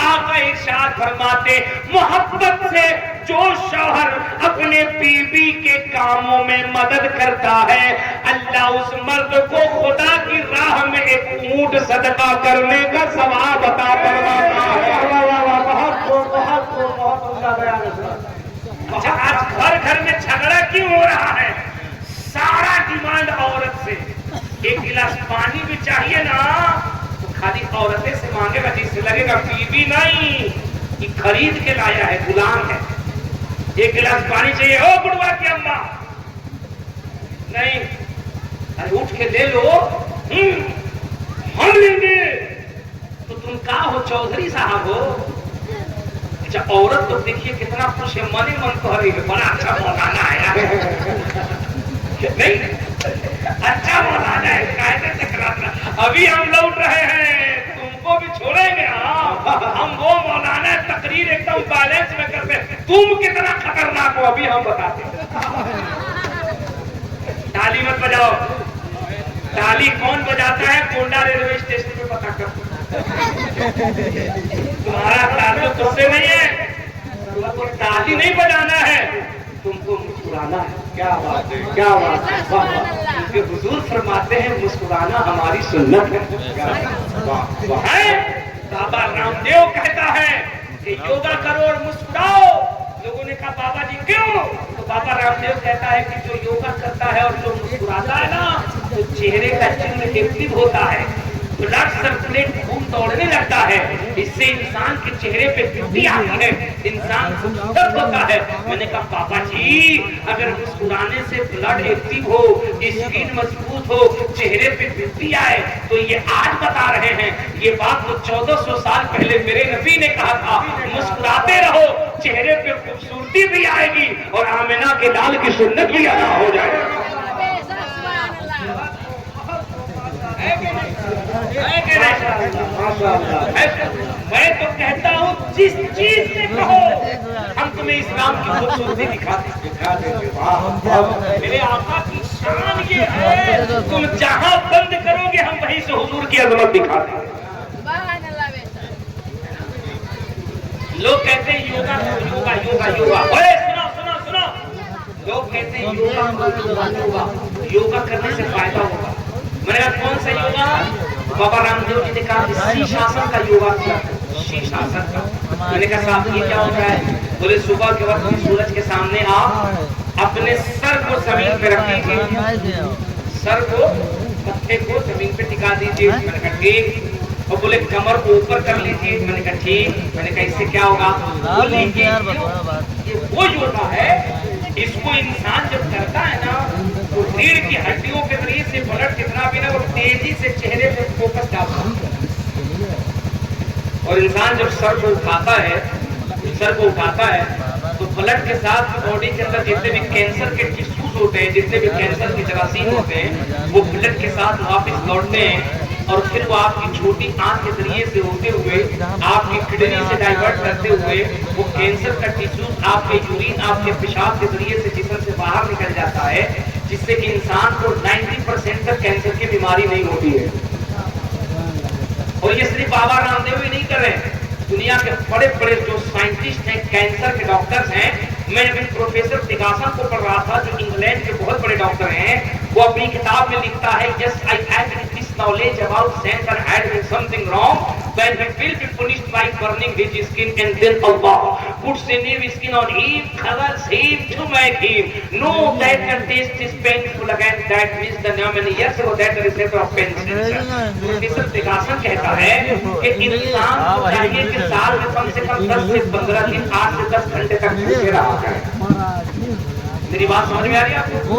आका इरशाद फरमाते मोहब्बत से جو شوہر اپنے بیوی کے کاموں میں مدد کرتا ہے اللہ اس مرد کو خدا کی راہ میں ایک اونٹ صدقہ کرنے کا ثواب عطا فرماتا ہے۔ اچھا آج گھر گھر میں جھگڑا کیوں ہو رہا ہے؟ سارا ڈیمانڈ عورت سے، ایک گلاس پانی بھی چاہیے نا تو خالی عورتیں سے مانگے گا، جس سے لگے گا بیوی نہیں یہ خرید کے لایا ہے، غلام ہے۔ ایک گلاس پانی چاہیے، او بڑوا کی اماں نہیں، ارے اٹھ کے لے لو، ہم لیں گے تو تم کہا ہو چودھری صاحب ہو۔ اچھا عورت تو دیکھیے کتنا خوش ہے، من ہی من کہہ رہی ہے بڑا اچھا مولانا ہے نہیں، اچھا مولانا ہے، قاعدے سے کراتا۔ ابھی ہم لوٹ رہے ہیں، تم کو بھی چھوڑیں گے؟ ہم وہ مولانا ہے تقریر ایک دم بیلنس میں کرتے ہیں، تم کتنا خطرناک ہو ابھی ہم بتاتے ہیں۔ تالی مت بجاؤ، تالی کون بجاتا ہے گونڈا ریلوے اسٹیشن پہ پتہ کر، تمہارا تعلق تم سے نہیں ہے، تم کو تالی نہیں بجانا ہے، تم کو مسکرانا ہے۔ کیا بات ہے، کیا بات ہے، کیونکہ حضور فرماتے ہیں مسکرانا ہماری سنت ہے۔ بابا رام دیو کہتا ہے کہ یوگا کرو اور مسکراؤ۔ لوگوں نے کہا بابا جی کیوں؟ تو بابا رام دیو کہتا ہے کہ جو یوگا کرتا ہے اور جو مسکراتا ہے نا تو چہرے کا چہرہ ایکٹیو ہوتا ہے، بلڈ سرکولیٹ خون دوڑنے لگتا ہے، اس سے انسان کے چہرے پہ بیوٹی آتی ہے، انسان خوبصورت ہوتا ہے۔ میں نے کہا پاپا جی اگر مسکرانے سے بلڈ ایکٹیو ہو، اسکن مضبوط ہو، چہرے پہ بیوٹی آئے تو یہ آج بتا رہے ہیں، یہ بات تو 1400 سال پہلے میرے نبی نے کہا تھا، مسکراتے رہو چہرے پہ خوبصورتی بھی آئے گی اور آمنہ کے لال کی سنت بھی ادا ہو جائے گی۔ میں تو کہتا ہوں جس چیز سے کہو ہم تمہیں اسلام کی خوبصورتی دکھا دیں گے۔ میرے آقا کی شان یہ ہے تم جہاں بند کرو گے ہم وہیں سے حضور کی عظمت دکھا دیں گے۔ لوگ کہتے ہیں یوگا یوگا یوگا یوگا، سنو سنو سنو، لوگ کہتے ہیں یوگا یوگا کرنے سے فائدہ ہوگا۔ میں نے کہا کون سا یوگا؟ بابا رام دیو جی نے کہا شیش آسن کا یوگا کیا، شیش آسن کا۔ میں نے کہا صاحب یہ کیا ہوتا ہے؟ بولے صبح کے وقت سورج کے سامنے آپ اپنے سر کو زمین پہ رکھ دیجیے، سر کو متھے کو زمین پہ ٹکا دیجیے۔ میں نے کہا ٹھیک، اور بولے کمر کو اوپر کر لیجیے۔ میں نے کہا ٹھیک۔ میں نے کہا اس سے کیا ہوگا؟ بولے یہ وہ یوگا ہے، اس کو انسان جب کرتا ہے نا تو ریڑھ کی ہڈیوں کے ذریعے سے بلڈ کتنا بھی نا وہ تیزی سے چہرے پہ فوکس ڈالتا ہے، اور انسان جب سر کو اٹھاتا ہے تو بلڈ کے ساتھ باڈی کے اندر جتنے بھی کینسر کے ٹیشوز ہوتے ہیں، جتنے بھی کینسر کے جراثیم ہوتے ہیں وہ بلڈ کے ساتھ واپس لوٹتے ہیں، اور پھر وہ آپ کی چھوٹی آنکھ کے ذریعے سے ہوتے ہوئے آپ کی کڈنی سے ڈائیورٹ کرتے ہوئے وہ کینسر کا ٹیشوز آپ کے یورین آپ کے پیشاب کے ذریعے سے جسم سے باہر نکل جاتا ہے، جس سے کہ انسان کو 90% تک کینسر کی بیماری نہیں ہوتی ہے۔ اور یہ صرف بابا رام دیو ہی نہیں کر رہے ہیں، دنیا کے بڑے بڑے جو سائنٹسٹ ہیں، کینسر کے ڈاکٹرز ہیں، میں ابھی پروفیسر تگاسا کو پڑھ رہا تھا جو انگلینڈ کے بہت بڑے ڈاکٹر ہیں، وہ اپنی کتاب میں لکھتا ہے yes I had this knowledge about Satan had been something wrong when he will be punished by burning his skin and then Allah puts a new skin on him, covers him to make him know that the taste is painful again, that means the pneumonia, so that the receptor of pain sensor۔ Professor تگاسا کہتا ہے کہ انسان کو چاہیے کہ سال میں کم سے کم 10 سے 15 دن 8 سے 10 گھنٹے تک بھوکے رہا جائے۔ میری بات سمجھ میں آ رہی ہے آپ کو؟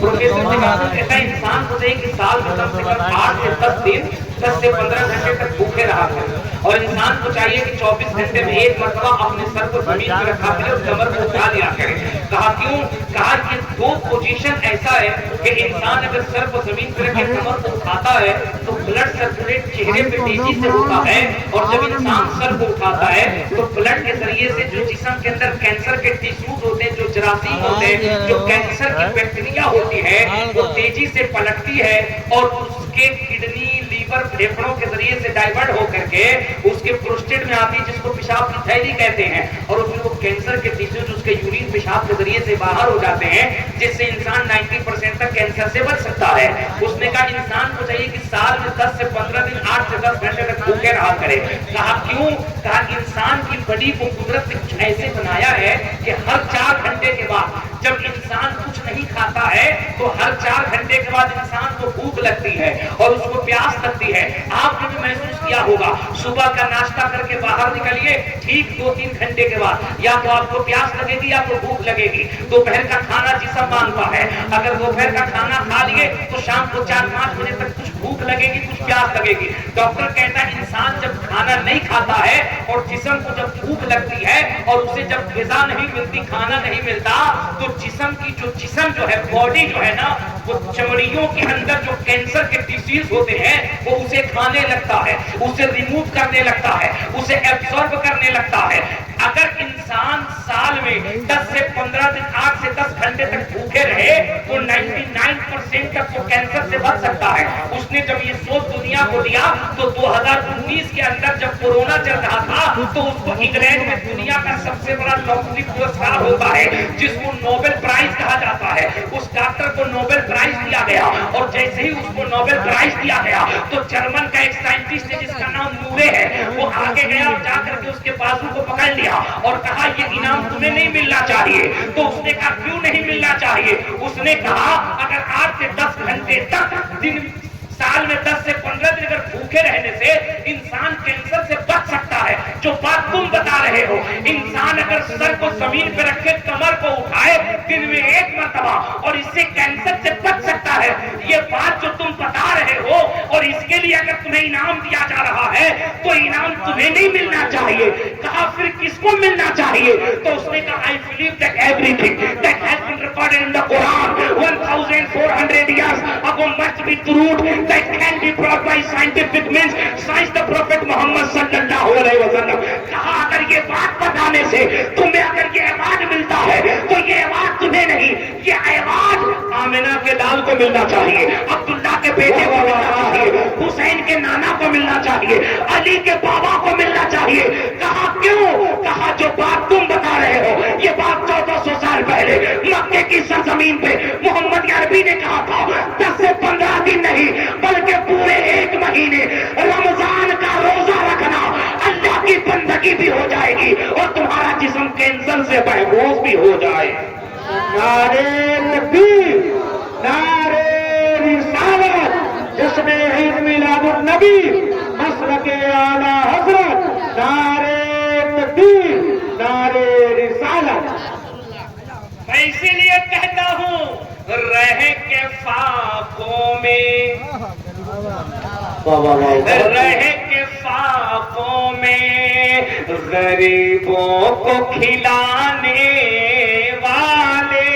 پروفیسر تگاسا کہتا ہے انسان کو چاہیے کہ سال میں کم سے کم 8 سے 10 دن 10 سے 15 گھنٹے تک بھوکے رہا کرے، اور انسان کو چاہیے کہ 24 گھنٹے میں ایک مرتبہ اپنے سر کو زمین پہ رکھا کرے اور کمر کو اٹھا لیا کرے۔ کہا کیوں؟ کہا کہ دو پوزیشن ایسا ہے کہ انسان اگر سر کو زمین پہ رکھ کے کمر کو اٹھاتا ہے تو بلڈ سرکولیٹ چہرے پہ تیزی سے ہوتا ہے، اور جب انسان سر کو اٹھاتا ہے تو بلڈ کے ذریعے سے جو جسم کے اندر کینسر کے ٹیشوز ہوتے ہیں، جو جراثیم ہوتے ہیں، جو کینسر کی بیکٹیریا ہوتی ہے وہ تیزی سے پلٹتی ہے اور اس کے کڈنی लीवर फेफड़ों के जरिए से डाइवर्ट हो करके उसके प्रोस्टेट में आती है, जिसको पेशाब की थैली कहते हैं, और उसमें वो कैंसर के टिश्यूज उसके यूरिन पेशाब के जरिए से बाहर हो जाते हैं, जिससे इंसान 90% तक कैंसर से बच सकता है। उसने कहा इंसान को चाहिए कि साल में 10 से 15 दिन 8 से 10 घंटे तक भूखे रहा करे। कहा क्यों? कहा इंसान की बॉडी को कुदरत ने कुछ ऐसे बनाया है कि हर 4 घंटे के बाद जब इंसान कुछ नहीं खाता है तो हर 4 घंटे के बाद इंसान को भूख लगती है और उसको प्यास लगती है। आपने भी महसूस किया होगा, सुबह का नाश्ता करके बाहर निकलिए, ठीक 2-3 घंटे के बाद या तो आपको प्यास लगेगी या तो भूख लगेगी। दोपहर का खाना जिसम मांगता है, अगर दोपहर का खाना खा लिए तो शाम को 4-5 बजे तक कुछ भूख लगेगी, कुछ प्यास लगेगी। डॉक्टर कहता है इंसान जब खाना नहीं खाता है और जिस्म को जब भूख लगती है और उसे जब ग़िज़ा नहीं मिलती, खाना नहीं मिलता, तो जिस्म जो है, बॉडी जो है ना, वो चमड़ियों के अंदर जो कैंसर के डिसीज होते हैं वो उसे खाने लगता है, उसे रिमूव करने लगता है, उसे एब्सॉर्ब करने लगता है। अगर इंसान साल में 10 से 15 दिन 8 से 10 घंटे तक भूखे रहे तो 99% तक वो कैंसर से बच सकता है। उसने जब ये सोच दुनिया को दिया तो 2019 के अंदर जब कोरोना चल रहा था तो उसको इंग्लैंड में दुनिया का सबसे बड़ा डॉक्टरी पुरस्कार होता है जिसको नोबेल प्राइज कहा जाता है, उस डॉक्टर को नोबेल प्राइज दिया गया। और जैसे ही उसको नोबेल प्राइज दिया गया तो जर्मन का एक साइंटिस्ट है जिसका नाम नूरे है, वो आगे गया और जाकर के उसके बाजू को पकड़ लिया और कहा ये इनाम तुम्हें नहीं मिलना चाहिए। तो उसने कहा क्यों नहीं मिलना चाहिए? उसने कहा अगर 8 से 10 घंटे तक दिन साल में 10 से 15 दिन अगर भूखे रहने से इंसान कैंसर से बच सकता है, जो बात तुम बता रहे हो, इंसान अगर सर को जमीन पे रखे, कमर को उठाए दिन में 1 मरतबा और इससे कैंसर से बच सकता है, ये बात जो तुम बता रहे हो और इसके लिए अगर तुम्हें इनाम दिया जा रहा है तो इनाम तुम्हें नहीं मिलना चाहिए। कहा फिर किसको मिलना चाहिए? तो उसने कहा I believe that everything that has been recorded in the Quran 1400 years ago must be true that can be brought by scientific means, science the prophet Muhammad sallallahu alaihi wasallam। कहा अगर ये बात बताने से तुम्हें अगर ये अवार्ड मिलता है तो ये अवार्ड तुम्हें नहीं, ये अवार्ड आमिना के लाल को मिलना चाहिए, अब्दुल्ला के बेटे को मिलना चाहिए, हुसैन के नाना को मिलना चाहिए, अली के बाबा को मिलना चाहिए। कहा क्यों? कहा जो बात तुम बता रहे हो ये बात 1400 साल पहले मक्के की सरजमीन पे मोहम्मद अरबी ने कहा था। 10 से 15 दिन नहीं बल्कि पूरे 1 महीने रमजान का रोजा रखना अल्लाह की बंदगी भी हो जाएगी और तुम्हारा जिस्म कैंसर से महफूज भी हो जाए। नारे तकबीर, नारे रिसालत, जिसमें ईद मिलादुन नबी मसलके आला हजरत, नारे तकबीर, नारे रिसालत। मैं इसीलिए कहता हूँ रह के फाकों में, रह के फाकों में गरीबों को खिलाने वाले,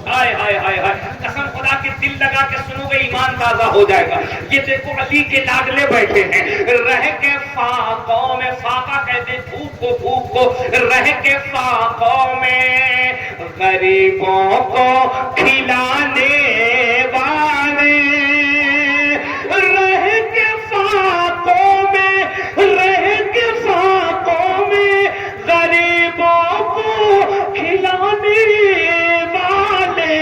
हाय हाय हाय हाय, कसम खुदा के दिल लगा के सुनोगे ईमान ताजा हो जाएगा। ये देखो अली के लाडले बैठे हैं, रह के फाकों में, फाका कहते धूप को, धूप को, रह के फाकों में गरीबों को खिलाने वाले, रह के फाकों में, रह के फाकों में गरीबों को खिलाने वाले,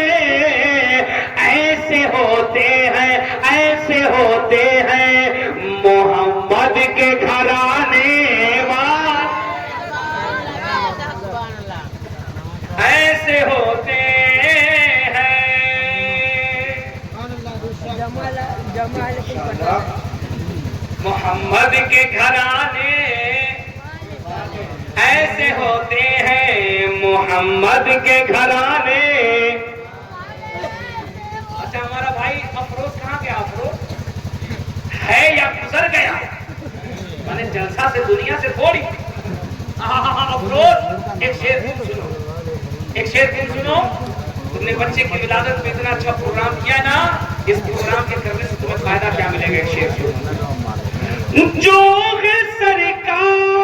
ऐसे होते हैं, ऐसे होते हैं मोहम्मद के घराने वाले, ऐसे होते हैं मोहम्मद के घराने, ऐसे होते हैं मोहम्मद के घराने। अच्छा हमारा भाई अफरोज कहाँ गया? अफरोज है या गुजर गया? मैंने जलसा से दुनिया से थोड़ी। अफरोज एक शेर तुम सुनो, एक शेर तुम सुनो। तुमने बच्चे की विलादत में इतना अच्छा प्रोग्राम किया ना, इस प्रोग्राम के करने से तुम्हें फायदा क्या मिलेगा? एक शेर सुनो। जो है सरकार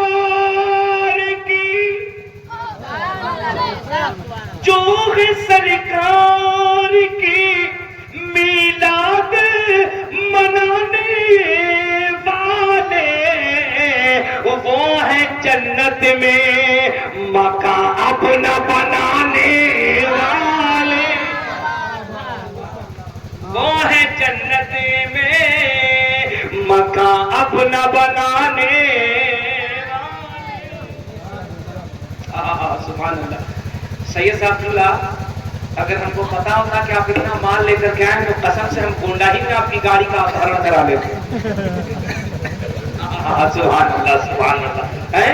की, जो है सरकार की मीलाद मनाने जन्नत में मकान अपना बनाने वाले, वो है जन्नत में मकान अपना बनाने वाले। सुभान अल्लाह। सैयद साहब, अगर हमको पता होता कि आप इतना माल लेकर के आए तो कसम से हम गोंडा ही में आपकी गाड़ी का अपहरण करा लेते। सुभान अल्लाह, सुभान अल्लाह। है,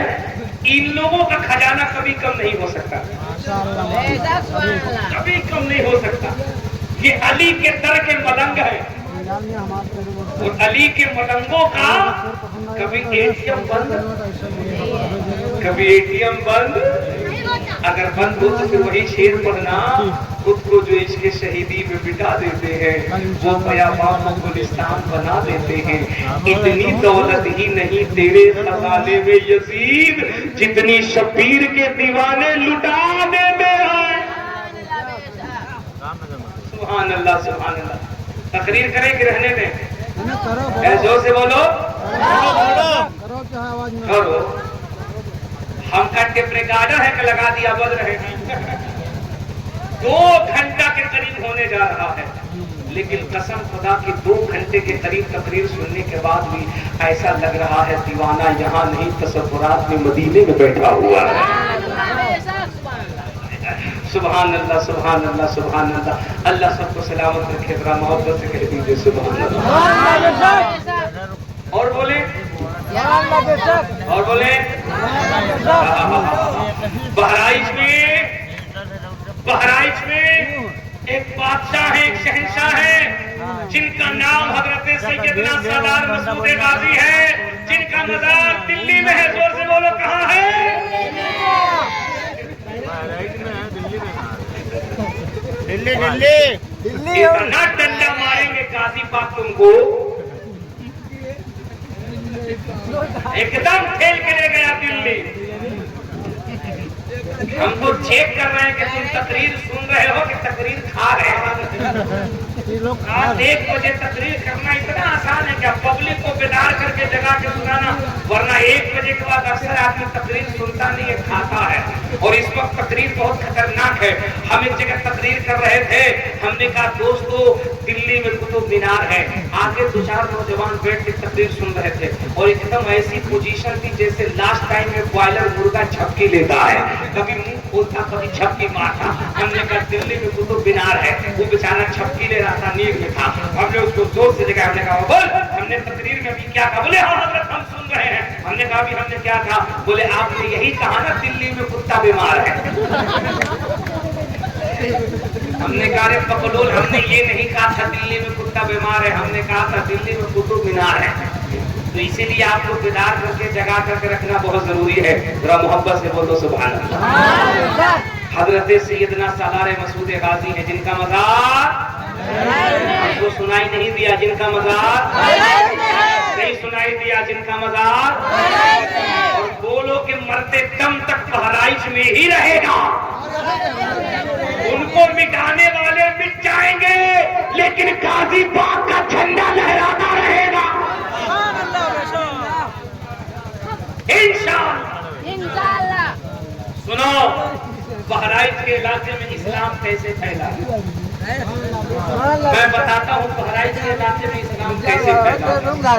इन लोगों का खजाना कभी कम नहीं हो सकता, कभी कम नहीं हो सकता। ये अली के दर के मलंग है, और अली के मलंगों का कभी एटीएम बंद, कभी एटीएम बंद। अगर बंद हो तो फिर वही शेर पढ़ना, खुद को जो इसके शहीदी में बिठा देते हैं वो बयाबान को गुलिस्तान बना देते हैं। इतनी दौलत ही नहीं तेरे खजाने में यजीद, जितनी शबीर के दीवाने लुटाने में है। सुभान अल्लाह, सुभान अल्लाह। तकरीर करें कि रहने दें? जोर से बोलो, करो। हम का टेप रिकॉर्डर है कि लगा दिया बज रहे हैं। 2 घंटा के करीब होने जा रहा है, लेकिन कसम खुदा की 2 घंटे के करीब तकरीर सुनने के बाद भी ऐसा लग रहा है दीवाना यहाँ नहीं तसव्वुरात में मदीने में बैठा हुआ है। सुभान अल्लाह, सुभान अल्लाह, सुभान अल्लाह। अल्लाह सबको सलामत रखे, बड़ा मोहब्बत से कह दीजिए सुभान अल्लाह। और बोले, और बोले। बहराइच में एक बादशाह है, एक शहंशाह है, जिनका नाम हजरत सैयदना सरदार मसूद गाजी है, जिनका मज़ार दिल्ली में है। जोर से बोलो, कहाँ है? दिल्ली, दिल्ली। इतना डंडा मारेंगे गाजी पाक तुमको, एकदम खेल के ले गया दिल्ली। हम तो चेक कर रहे हैं कि तुम तकरीर सुन रहे हो कि तकरीर खा रहे हो। आज 1 बजे तकरीर करना इतना आसान है क्या? पब्लिक को बेदार करके जगा के सुनाना, वरना 1 बजे के बाद अक्सर आदमी तकरीर सुनता नहीं है, खाता है। और इस वक्त तकरीर बहुत खतरनाक है। हम एक जगह तकरीर कर रहे थे, हमने कहा दोस्तों दिल्ली में कुतुब मीनार है, आगे 2-4 नौजवान बैठ के तकरीर सुन रहे थे, और एकदम ऐसी पोजीशन थी जैसे लास्ट टाइम में बॉयलर मुर्गा झपकी लेता है, कभी मुंह खोलता कभी झपकी मारता। हमने कहा दिल्ली में कुतुब मीनार है, वो बेचारा झपकी ले रहा था, नींद में था। हमने उसको जोर से जगह, हमने कहा बोल, हमने तकरीर में भी क्या कहा? बोले हाँ हजरत हम सुन रहे हैं। हमने कहा भी हमने क्या कहा? बोले आपने यही कहा ना दिल्ली में कुत्ता बीमार है। हमने कहा रे पकड़ोल, हमने ये नहीं कहा था दिल्ली में कुत्ता बीमार है, हमने कहा था दिल्ली में कुतुब मीनार है। तो इसीलिए आपको बेदार करके जगा करके रखना बहुत जरूरी है। जरा मोहब्बत से बोलो सुभान अल्लाह। हजरत सैयदना सालार मसूद गाजी है, जिनका मज़ार हमको सुनाई नहीं दिया, जिनका मज़ार नहीं सुनाई दिया, जिनका मज़ार। और बोलो कि मरते दम तक बहराइच में ही रहेगा। उनको मिटाने वाले मिट जाएंगे, लेकिन गाजी पाक का झंडा लहराता रहेगा इंशाअल्लाह। सुनो, बहराइच के इलाके में इस्लाम कैसे फैला, मैं बताता हूँ। बहराइच के इलाके में इस्लाम कैसे फैला।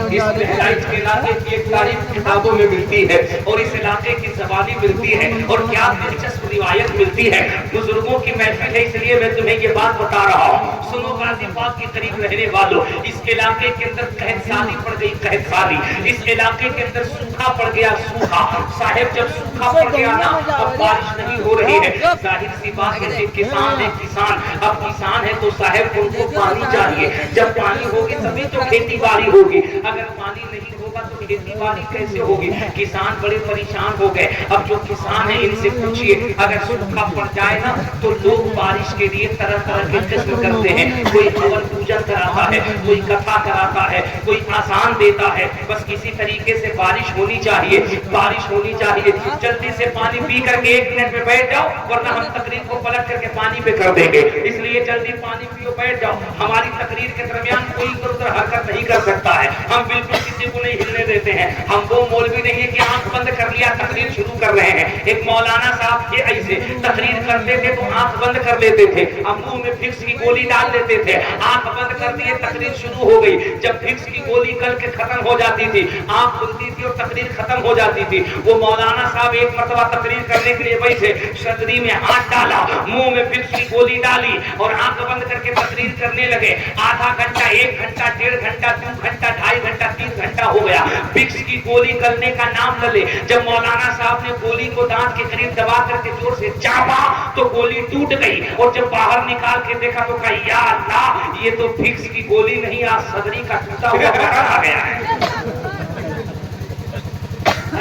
इस बहराइच के इलाके की एक तारीफ किताबों में मिलती है, और इस इलाके की ज़बानी मिलती है, और क्या दिलचस्प रिवायत मिलती है। बुजुर्गों की महफिल है, इसलिए मैं तुम्हें ये बात बता रहा हूँ। सुनो गाजी पाक के करीब रहने वालों, इस इलाके के अंदर कहत साली पड़ गई, कहत साली। इस इलाके के अंदर सूखा पड़ गया, सूखा। साहेब जब सूखा पड़ गया ना, अब बारिश नहीं हो रही है। जाहिर सी बात है, किसान है, किसान अब किसान है तो साहेब उनको पानी चाहिए। जब पानी होगी तभी तो खेती बाड़ी होगी, अगर पानी नहीं होगा तो खेती बाड़ी कैसे होगी? किसान बड़े परेशान हो गए। अब जो किसान है इनसे पूछिए, अगर सूखा पड़ जाए ना तो लोग बारिश के लिए तरह तरह के किस्म करते हैं। कोई हवन पूजन कराता है, कोई कथा कराता है, कोई आसान देता है। बस किसी तरीके से बारिश होनी चाहिए, बारिश होनी चाहिए। जल्दी से पानी पी करके 1 मिनट में बैठ जाओ, वरना हम तकरीर को पलट करके पानी पे कर देंगे। इसलिए जल्दी पानी पियो, बैठ जाओ। हमारी तकरीर के दरमियान कोई इधर उधर हरकत नहीं कर सकता है। हम बिल्कुल किसी को नहीं हिलने देते हैं। हम वो मौलवी नहीं है कि आंख बंद कर लिया तकरीर शुरू कर रहे हैं। एक मौलाना साहब थे ऐसे, तकरीर करते थे तो आंख बंद कर लेते थे, अब मुंह में फिक्स की गोली डाल देते थे, आंख बंद कर दिए, तकरीर शुरू हो गई। जब फिक्स की गोली कल के खत्म हो जाती थी, आंख खुलती थी और तकरीर खत्म हो जाती थी। वो मौलाना साहब एक मरतबा तकरीर करने के लिए वैसे सदरी में हाथ डाला, मुंह में फिक्स की गोली डाली और आंख बंद करके तकरीर करने लगे। आधा घंटा, 1 घंटा, 1.5 घंटा, 2 घंटा, 2.5 घंटा, 3 घंटा हो गया, फिक्स की गोली गलने का नाम न ले। जब मौलाना साहब ने गोली को दांत के करीब दबा करके जोर से चापा तो गोली टूट गई, और जब बाहर निकाल के देखा तो कहा या अल्लाह, ये तो फिक्स की गोली नहीं, आज सदरी का टूटा हुआ बटन आ गया है।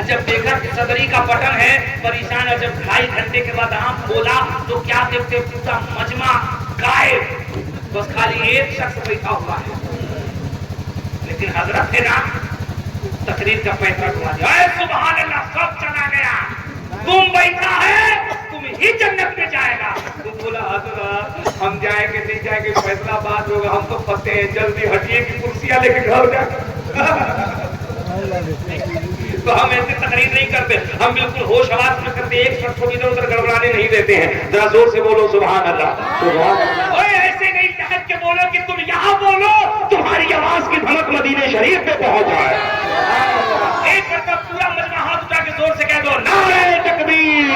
जब देखा कि सदरी का बटन है, परेशान है। जब 2.5 घंटे के बाद आंख खोला तो क्या देखते, पूरा मजमा गायब, बस खाली एक शख्स बैठा हुआ है। लेकिन हजरत थे ना, तकरीर का पैसा हुआ, सुभान अल्लाह, सब चला गया, तुम बैठा है, तुम ही जन्नत में जाएगा। तुम बोला हजरत हम जाएंगे नहीं जाएंगे फैसला बात होगा, हम तो फंसे हैं, जल्दी हटिए की कुर्सियां लेके घर जाकर। तो हम ऐसे तकरीर नहीं करते, हम बिल्कुल होश हवास में करते, एक शख्स को इधर उधर गड़बड़ाने नहीं देते हैं। जरा जोर से बोलो सुभान अल्लाह, सुभान अल्लाह। ऐसे नहीं चाहत के बोलो कि तुम यहाँ बोलो, तुम्हारी आवाज की धमक मदीने शरीफ पे पहुंच जाए। एक बार पूरा मजमा हाथ उठा के जोर से कह दो नारे तकबीर,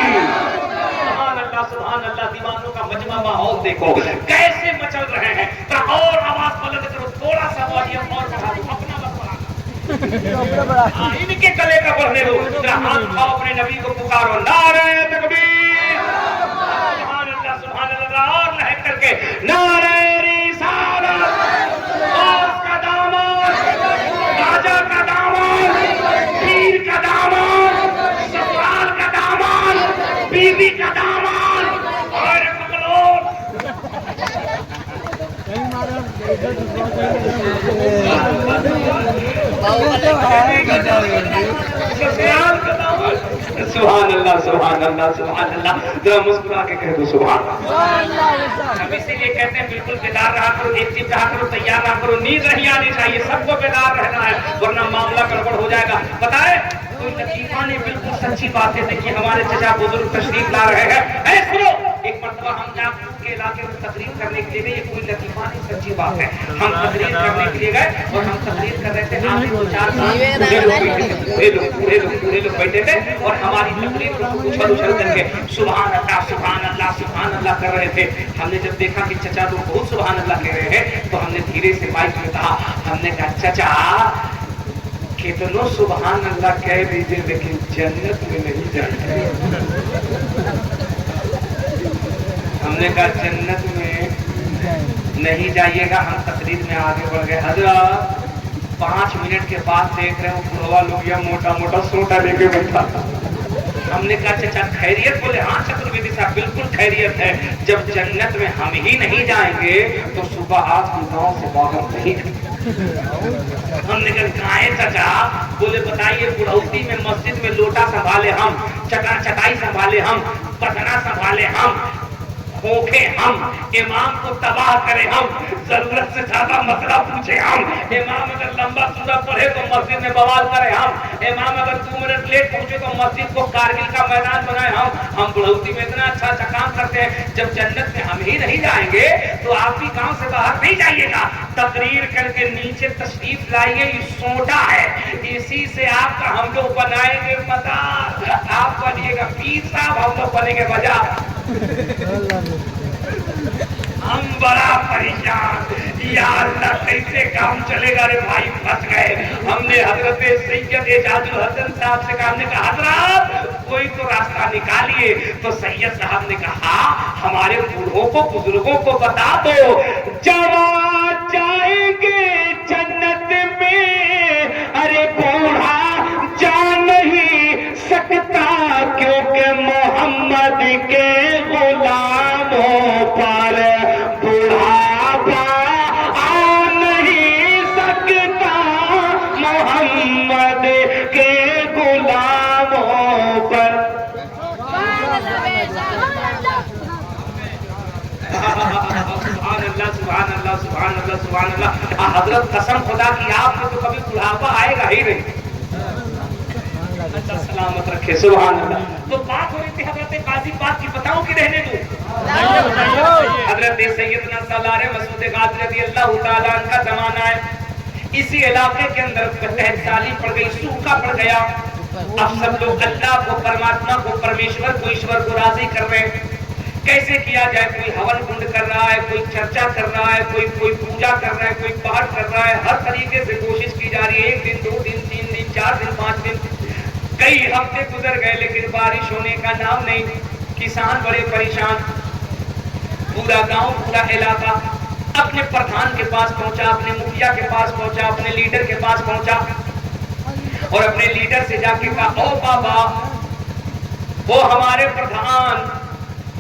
सुभान अल्लाह, सुभान अल्लाह। दीवानों का मजमा माहौल देखो कैसे मचल रहे हैं। और आवाज बुलंद करो, थोड़ा सा वॉल्यूम और बढ़ा दो, अपना इनके गले का बढ़ने दो। हाथ उठाओ, अपने नबी को पुकारो, नारे तकबीर, सुभान अल्लाह, सुभान अल्लाह। और लहक करके नारे रिसालत, का दामन, राजा का दामन, पीर का दामन, ससुराल का दामन, बीवी का दामन, और सुभान अल्लाह, सुभान अल्लाह, सुभान अल्लाह। जरा मुस्कुरा के कह दो सुभान अल्लाह। हम इसीलिए कहते हैं बिल्कुल बेदार रहा करो, एक चीज रहा करो, तैयार रहा करो, नींद नहीं आनी चाहिए, सबको बेदार रहना है, वरना मामला गड़बड़ हो जाएगा। पता है कोई लतीफा ने बिल्कुल सच्ची बात है कि हमारे चचा बुजुर्ग तशरीफ ला रहे हैं। सुनो, एक मरतबा हम जागरूक के इलाके में तकरीर करने के लिए गए, ये कोई लतीफा नहीं, सच्ची बात है। हम तकरीर करने के लिए गए और हम तकरीर कर रहे थे, आगे 2-4 पूरे लोग बैठे थे और हमारी तकरीर को उछल करके सुभान अल्लाह, सुभान अल्लाह, सुभान अल्लाह कर रहे थे। हमने जब देखा कि चचा लोग बहुत सुभान अल्लाह कह रहे हैं तो हमने धीरे से माइक में कहा, हमने कहा चचा कितनों सुभान अल्लाह कह दीजिए लेकिन जन्नत में नहीं जाए। हमने कहा जन्नत में नहीं जाइएगा। हम तकरीर में आगे बढ़ गए। हजरत 5 मिनट के बाद देख रहे हो बुढ़वा लोग या मोटा मोटा सोटा लेके बैठा। हमने कहा चाचा खैरियत? बोले हाँ चतुर्वेदी साहब बिल्कुल खैरियत है। जब जन्नत में हम ही नहीं जाएंगे तो सुबह आज की गाँव से बाहर नहीं। हमने कहा है चाचा? बोले बताइए, बुढ़ौती में मस्जिद में लोटा संभाले हम, चटाई संभाले हम, पटना संभाले हम, खोखे हम, इमाम को तबाह करे हम, जरूरत से ज्यादा मसला पूछे हम, इमाम अगर लंबा सूरा पढ़े तो मस्जिद में बवाल करे हम, इमाम अगर 2 मिनट लेट पहुंचे तो मस्जिद को कारगिल का मैदान बनाए हम बुढ़ौती में इतना अच्छा अच्छा काम करते हैं। जब जन्नत में हम ही नहीं जाएंगे तो आप भी गांव से बाहर नहीं जाइएगा। तकरीर करके नीचे तशरीफ लाइए, ये सोटा है, इसी से आपका हम लोग बनाएंगे मजार, आप बनिएगा पीर साहब, हम लोग बनेंगे बाजार। हम बड़ा परेशान, या अल्लाह कैसे काम चलेगा रे भाई, फंस गए। हमने हजरत सैयद एजाजुल हसन साहब से कहा, हमने कहा हजरत कोई तो रास्ता निकालिए। तो सैयद साहब ने कहा हमारे बूढ़ों को बुजुर्गों को बता दो, जवान जाएंगे जन्नत में, अरे बूढ़ा जा नहीं सकता क्योंकि मोहम्मद के गुलामों पर बुढ़ापा आ नहीं सकता, मोहम्मद के गुलामों पर। सुभान अल्लाह, सुभान अल्लाह, अल्लाह सुभान अल्लाह सुभान अल्लाह। हजरत कसम खुदा की आपको तो कभी बुढ़ापा आएगा ही नहीं, अच्छा सलामत रखे सुभान अल्लाह। तो बात हो रही थी हजरत गाजी पाक की, बताऊं कि रहने दूं? हजरत सैयदना सालार मसूद गाजी रज़ी अल्लाह तआला का जमाना है। इसी इलाके के अंदर कहत साली पड़ गई, सूखा पड़ गया। अब सब लोग अल्लाह को, परमात्मा को, परमेश्वर को, ईश्वर को राजी कर रहे हैं। कैसे किया जाए? कोई हवन कुंड कर रहा है, कोई चर्चा कर रहा है, कोई पूजा कर रहा है, कोई पाठ कर रहा है। हर तरीके से कोशिश की जा रही है। 1 दिन 2 दिन 3 दिन 4 दिन 5 दिन, कई हफ्ते गुजर गए, लेकिन बारिश होने का नाम नहीं। किसान बड़े परेशान। पूरा गांव, पूरा इलाका अपने प्रधान के पास पहुंचा, अपने मुखिया के पास पहुंचा, अपने लीडर के पास पहुंचा और अपने लीडर से जाके कहा, ओ बाबा, वो हमारे प्रधान,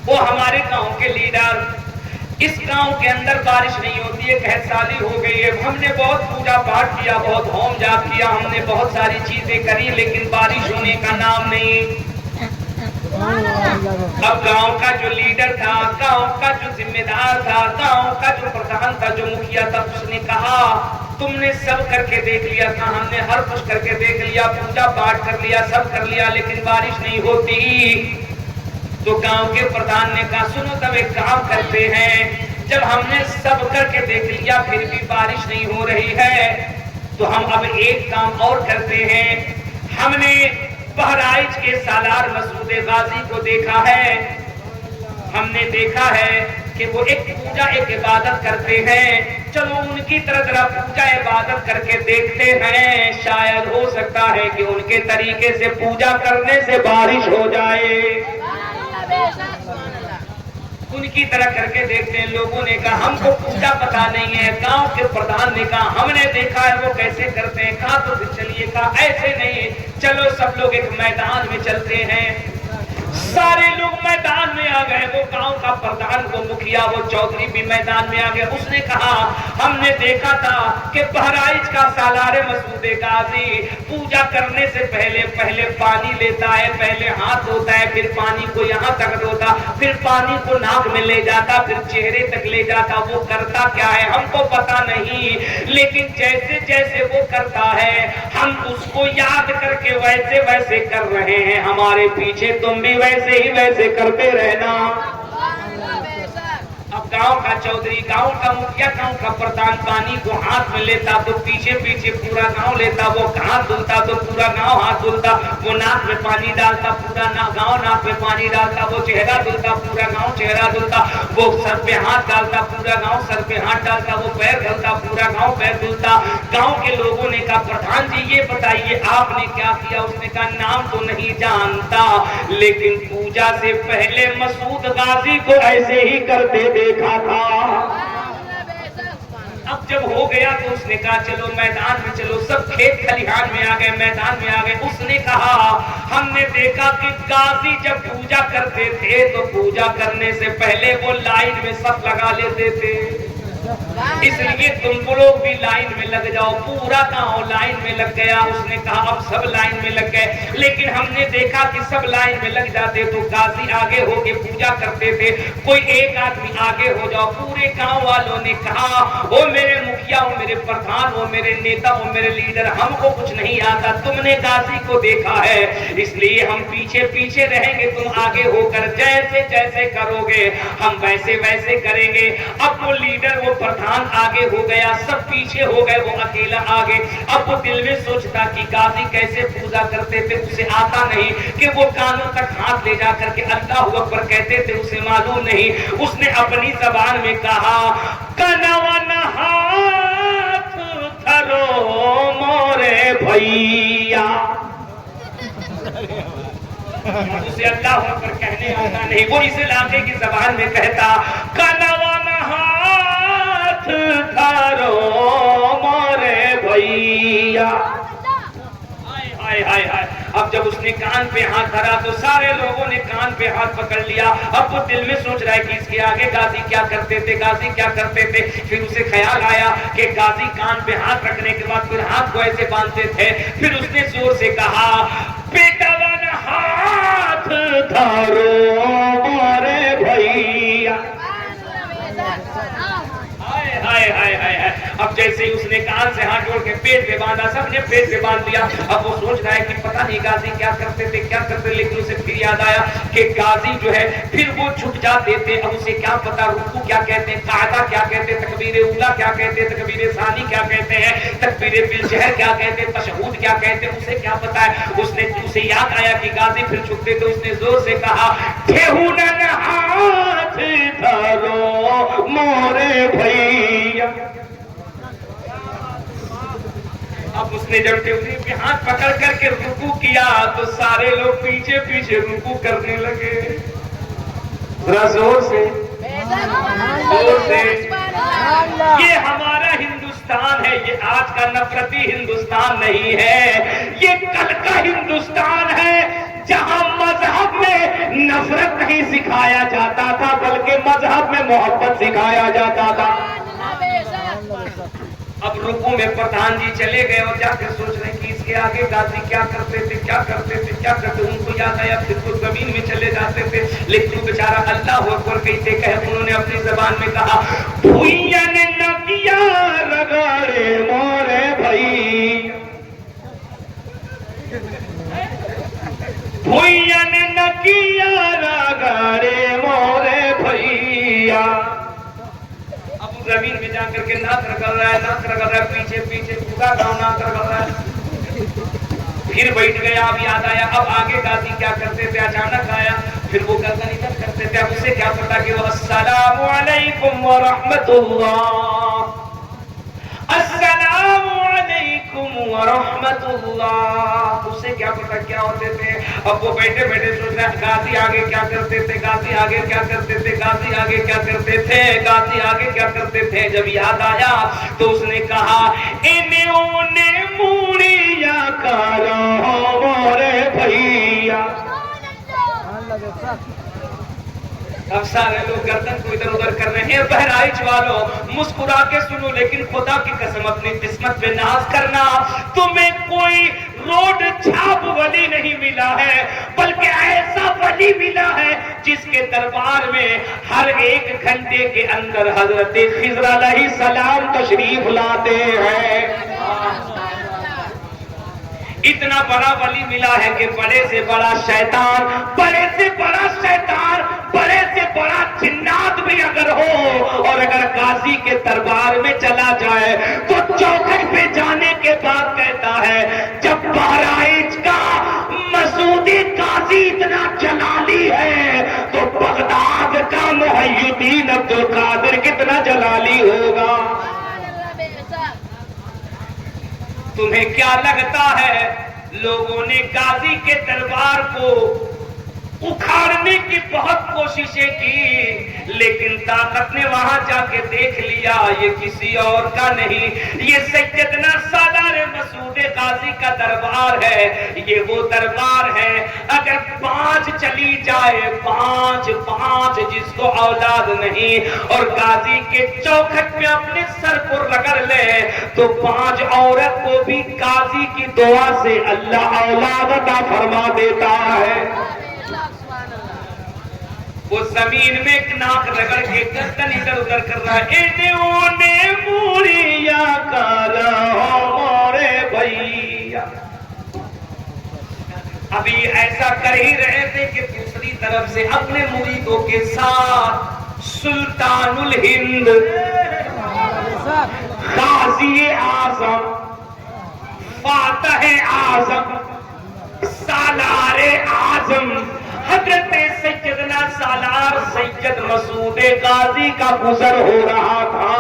वो हमारे गांव के लीडर, इस गांव के अंदर बारिश नहीं होती है, कहत साली हो गई है। हमने बहुत पूजा पाठ किया, बहुत होम जाप किया, हमने बहुत सारी चीजें करी, लेकिन बारिश होने का नाम नहीं। अब गांव का जो लीडर था, गांव का जो जिम्मेदार था, गांव का जो प्रधान था, जो मुखिया था, उसने कहा, तुमने सब करके देख लिया था, हमने हर कुछ करके देख लिया, पूजा पाठ कर लिया, सब कर लिया, लेकिन बारिश नहीं होती। तो गांव के प्रधान ने कहा, सुनो तब एक काम करते हैं, जब हमने सब करके देख लिया फिर भी बारिश नहीं हो रही है, तो हम अब एक काम और करते हैं। हमने बहराइच के सालार मसूद गाजी को देखा है, हमने देखा है कि वो एक पूजा, एक इबादत करते हैं। चलो उनकी तरह तरह पूजा इबादत करके देखते हैं, शायद हो सकता है कि उनके तरीके से पूजा करने से बारिश हो जाए। उनकी तरह करके देखते हैं। लोगों ने कहा, हमको पूजा पता नहीं है। गांव के प्रधान ने कहा, हमने देखा है वो कैसे करते हैं। कहा तो फिर चलिए, कहा ऐसे नहीं, चलो सब लोग एक मैदान में चलते हैं। सारे लोग मैदान में आ गए। वो गांव का प्रधान, वो मुखिया, वो चौधरी भी मैदान में आ गए। उसने कहा, हमने देखा था कि बहराइच का सालार मसूद गाजी पूजा करने से पहले पानी लेता है, पहले हाथ धोता है, फिर पानी को यहाँ तक धोता, फिर पानी को नाक में ले जाता, फिर चेहरे तक ले जाता। वो करता क्या है हमको पता नहीं, लेकिन जैसे जैसे वो करता है हम उसको याद करके वैसे वैसे कर रहे हैं। हमारे पीछे तुम भी वैसे ही वैसे करते रहना। अब गांव का चौधरी, गांव का मुखिया, गांव का प्रधान पानी को हाथ में लेता तो पीछे पीछे पूरा गांव लेता। वो हाथ धुलता तो पूरा गांव हाथ धुलता। वो नाक में पानी डालता, पूरा गांव नाक में पानी डालता। वो चेहरा धुलता, पूरा गांव चेहरा धुलता। वो सर पे हाथ डालता, पूरा गांव सर पे हाथ डालता। वो पैर धुलता, पूरा गांव पैर धुलता। गांव के लोगों ने कहा, प्रधान जी ये बताइए आपने क्या किया? उसने कहा, नाम तो नहीं जानता, लेकिन पूजा से पहले मसूद गाजी को ऐसे ही करते देखा था। अब जब हो गया तो उसने कहा, चलो मैदान में चलो। सब खेत खलिहान में आ गए, मैदान में आ गए। उसने कहा, हमने देखा कि गाजी जब पूजा करते थे तो पूजा करने से पहले वो लाइन में सब लगा लेते थे, इसलिए तुम लोग भी लाइन में लग जाओ। पूरा गांव लाइन में लग गया। उसने कहा, अब सब लाइन में लग गए, लेकिन हमने देखा कि सब लाइन में लग जाते तो गाजी आगे होके पूजा करते थे, कोई एक आदमी आगे हो जाओ। पूरे गांव वालों ने कहा, वो मेरे मुखिया, वो मेरे प्रधान, वो मेरे नेता, वो मेरे लीडर, हमको कुछ नहीं आता, तुमने गाजी को देखा है, इसलिए हम पीछे पीछे रहेंगे, तुम आगे होकर जैसे जैसे करोगे हम वैसे वैसे करेंगे। अब वो लीडर, वो प्रधान आगे हो गया, सब पीछे हो गए, वो अकेला आगे। अब वो दिल में सोचता कि गाजी कैसे पूजा करते थे, उसे आता नहीं कि वो कानों तक हाथ ले जा करके अल्लाहू अकबर कहते थे, उसे मालूम नहीं। उसने अपनी जबान में कहा, कनवन हाथ धरो मोरे भैया। उसे अल्लाहू अकबर कहने आता नहीं, वो इस इलाके की जबान में कहता, कनवन हाथ धरो मोरे भैया। हाय हाय हाय। अब जब उसने कान पे हाथ धरा तो सारे लोगों ने कान पे हाथ पकड़ लिया। अब वो दिल में सोच रहा है कि इसके आगे गाजी क्या करते थे, गाजी क्या करते थे। फिर उसे ख्याल आया कि गाजी कान पे हाथ रखने के बाद फिर हाथ को ऐसे बांधते थे। फिर उसने जोर से कहा, बेटावन हाथ धरो मोरे भैया। हाय अब जैसे ही उसने कान से हाथ जोड़ के पेट पे बांधा, सबने पेट पे बांध दिया। अब वो सोच रहा है कि पता नहीं गाजी क्या करते थे, क्या करते, लेकिन उसे फिर याद आया कि गाजी जो है फिर वो झुक जाते थे। अब उसे क्या पता रुकू क्या कहते हैं, कायदा क्या कहते हैं, तकबीर उला क्या कहते हैं, तकबीर सानी क्या कहते हैं, तकबीर बिलजहर क्या कहते हैं, तशहूद क्या कहते हैं, उसे क्या पता है। उसे याद आया कि गाजी फिर झुकते थे। उसने जोर से कहा, ठेहुनन हाथ धरो मोरे भैया। अब उसने जब टेबली के हाथ पकड़ करके रुकू किया तो सारे लोग पीछे पीछे रुकू करने लगे। जोर से ये हमारा हिंदुस्तान है, ये आज का नफरती हिंदुस्तान नहीं है, ये कल का हिंदुस्तान है जहां मजहब में नफरत नहीं सिखाया जाता था बल्कि मजहब में मोहब्बत सिखाया जाता था। अब रुकू में प्रधान जी चले गए और जाकर सोच रहे कि इसके आगे गाजी क्या करते थे, क्या करते थे, क्या करते। उनको याद आया फिर तो जमीन में चले जाते थे, लेकिन वो बेचारा अल्लाह अकबर कहते कहे। उन्होंने अपनी जबान में कहा, भुइया ने न किया रगाड़े मोरे भैया, भुइया ने न किया रगाड़े मोरे भैया। जमीन में जाकर के नाक रगड़ रहा है, नाक रगड़ रहा है, पीछे पीछे पूरा गाँव नाक रगड़ रहा है। फिर बैठ गया। अब याद आया अब आगे गाजी क्या करते थे। अचानक आया फिर वो गर्दन इधर करते थे। अब उसे क्या पता कि वो अस्सलामु अलैकुम व रहमतुल्लाह, अस्सलामु अलैकुम व रहमतुल्लाह, उसे क्या पता क्या होते थे। अब वो बैठे बैठे सोच रहे गाजी आगे क्या करते थे, गाजी आगे क्या करते थे, गाजी आगे क्या करते थे, गाजी आगे क्या करते थे। जब याद आया तो उसने कहा, इन्हें मूड़िया करो मोरे भैया। अब सारे लोग गर्दन को इधर उधर कर रहे हैं। बहराइच वालों मुस्कुरा के सुनो, लेकिन खुदा की कसम अपनी किस्मत पे नाज करना, तुम्हें कोई रोड छाप वली नहीं मिला है बल्कि ऐसा वली मिला है जिसके दरबार में हर एक घंटे के अंदर हजरत खिज़र अलैहिस्सलाम तशरीफ लाते हैं। इतना बड़ा वली मिला है कि बड़े से बड़ा शैतान, बड़े से बड़ा शैतान, बड़े से बड़ा जिन्नात भी अगर हो और अगर गाजी के दरबार में चला जाए तो चौखट पे जाने के बाद कहता है, जब बहराइच का मसूदी गाजी इतना जलाली है तो बगदाद का मुहय्यिद्दीन अब्दुल कादिर कितना जलाली होगा। तुम्हें क्या लगता है लोगों ने गाजी के दरबार को उखाड़ने की बहुत कोशिशें की, लेकिन ताकत ने वहां जाके देख लिया ये किसी और का नहीं, ये सैयदना सालार मसूद गाजी का दरबार है। ये वो दरबार है अगर पांच चली जाए, पांच जिसको औलाद नहीं और गाजी के चौखट में अपने सर को रगड़ ले तो पांच औरत को भी गाजी की दुआ से अल्लाह औलाद अता फरमा देता है। वो जमीन में एक नाक रगड़ के गर्दन इधर उधर कर रहा है, मूड़िया मोरे भैया। अभी ऐसा कर ही रहे थे कि दूसरी तरफ से अपने मुरीदों के साथ सुल्तानुल हिंद, गाजी आजम, फातह आजम, सालारे आजम हजरत सैयदना सालार सैयद मसूद गाजी का गुजर हो रहा था।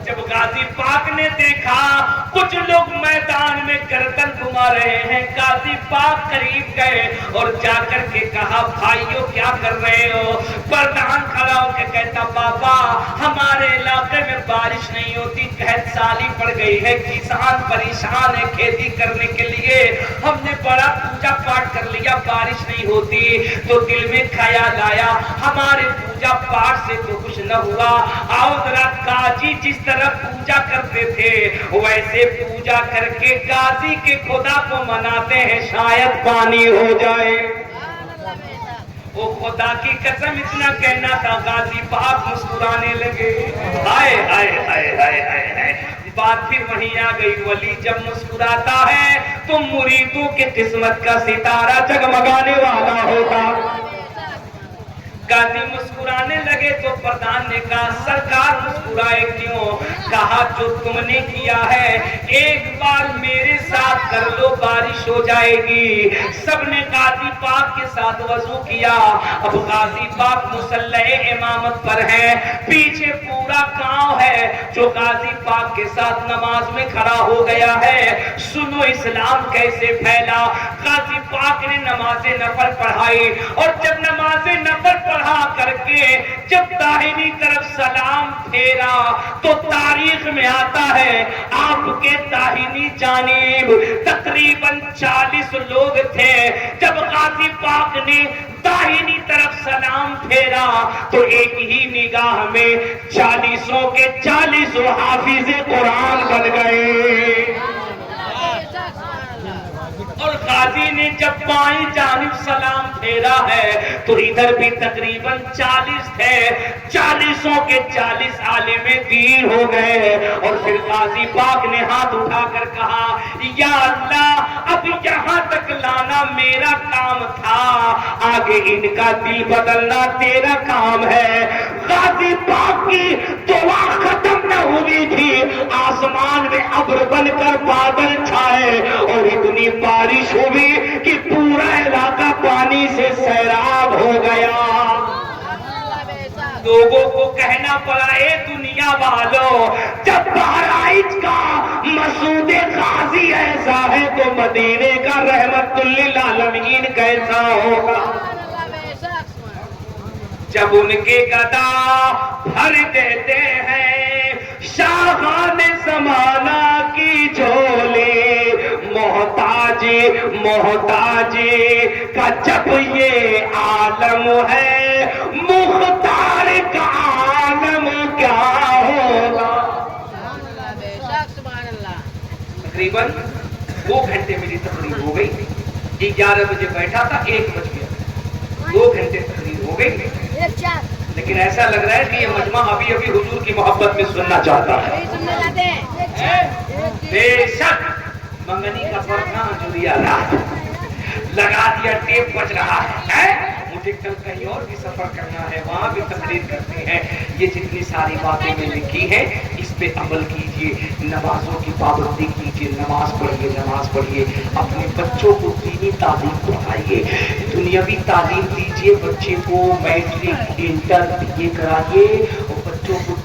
जब गाजी पाक ने देखा कुछ लोग मैदान में गर्दन घुमा रहे हैं, गाजी पाक करीब गए और जाकर के कहा, भाइयों क्या कर रहे हो। प्रधान खड़ा होकर कहता, बाबा हमारे इलाके में बारिश नहीं होती, कहत साली पड़ गई है, किसान परेशान है खेती करने के लिए, हमने बड़ा पूजा पाठ कर लिया, बारिश नहीं होती। तो दिल में ख्याल आया हमारे पूजा पाठ से तो कुछ न हुआ, आओ जरा गाजी जिस तरह पूजा करते थे वैसे पूजा करके गाजी के खुदा को मनाते हैं, शायद पानी हो जाए। ओ खुदा की कसम इतना कहना था, गाजी पाक मुस्कुराने लगे। हाय हाय हाय हाय हाय हाय। बात फिर वहीं आ गई, वली जब मुस्कुराता है तो मुरीदों के किस्मत का सितारा जगमगाने वाला होता। गाजी मुस्कुराने लगे तो प्रधान ने कहा, सरकार मुस्कुराए क्यों? कहा, जो तुमने किया है एक बार मेरे साथ कर लो, बारिश हो जाएगी। सबने गाजी पाक के साथ वजू किया। अब गाजी पाक मुसल्ले इमामत पर है, पीछे पूरा गांव है जो गाजी पाक के साथ नमाज में खड़ा हो गया है। सुनो इस्लाम कैसे फैला। गाजी पाक ने नमाज नफल पढ़ाई और जब नमाज नफल पढ़ा करके जब दाहिनी तरफ सलाम फेरा तो तारीख में आता है आपके दाहिनी जानिब तकरीबन 40 लोग थे। जब गाजी पाक ने दाहिनी तरफ सलाम फेरा तो एक ही निगाह में 40 के 40 हाफिज कुरान बन गए। और गाजी ने जब बाईं जानिब सलाम फेरा है तो इधर भी तकरीबन 40 थे। 40 के 40 आलिम दीन हो गए। और फिर गाजी पाक ने हाथ उठाकर कहा, या अल्लाह, अब यहाँ तक लाना मेरा काम था, आगे इनका दिल बदलना तेरा काम है। गाजी पाक की दुआ खत्म न हुई थी, आसमान में अब्र बनकर बादल छाए और इतनी बारिश हुई कि पूरा इलाका पानी से सैराब हो गया। लोगों को कहना पड़ा, ए दुनिया वालों, जब बहराइच का मसूद गाजी ऐसा है तो मदीने का रहमतुल लिल आलमीन कैसा होगा। जब उनके गदा भर देते हैं शाहान ज़माना की झोली, मोहताजी मोहताजी का जब ये आलम है, मुख्तार का आलम क्या होगा। तकरीबन 2 घंटे मेरी तकरीर हो गई। 11 बजे बैठा था, 1 बज गया। 2 घंटे तकरीर हो गई। लेकिन ऐसा लग रहा है कि ये मजमा अभी अभी हुजूर की मोहब्बत में सुनना चाहता है। बेशक मंगनी का फरना जुड़िया लगा दिया, टेप बज रहा है। मुझे कल कहीं और भी सफर करना है, वहां भी तकरीर करनी है। ये जितनी सारी बातें मैंने की हैं इस पे अमल कीजिए, नमाजों की पाबंदी कीजिए, नमाज पढ़िए, अपने बच्चों को दीनी तालीम पढ़ाइए, दुनियावी तालीम दीजिए बच्चे को, मैट्रिक इंटर ये कराइए और बच्चों को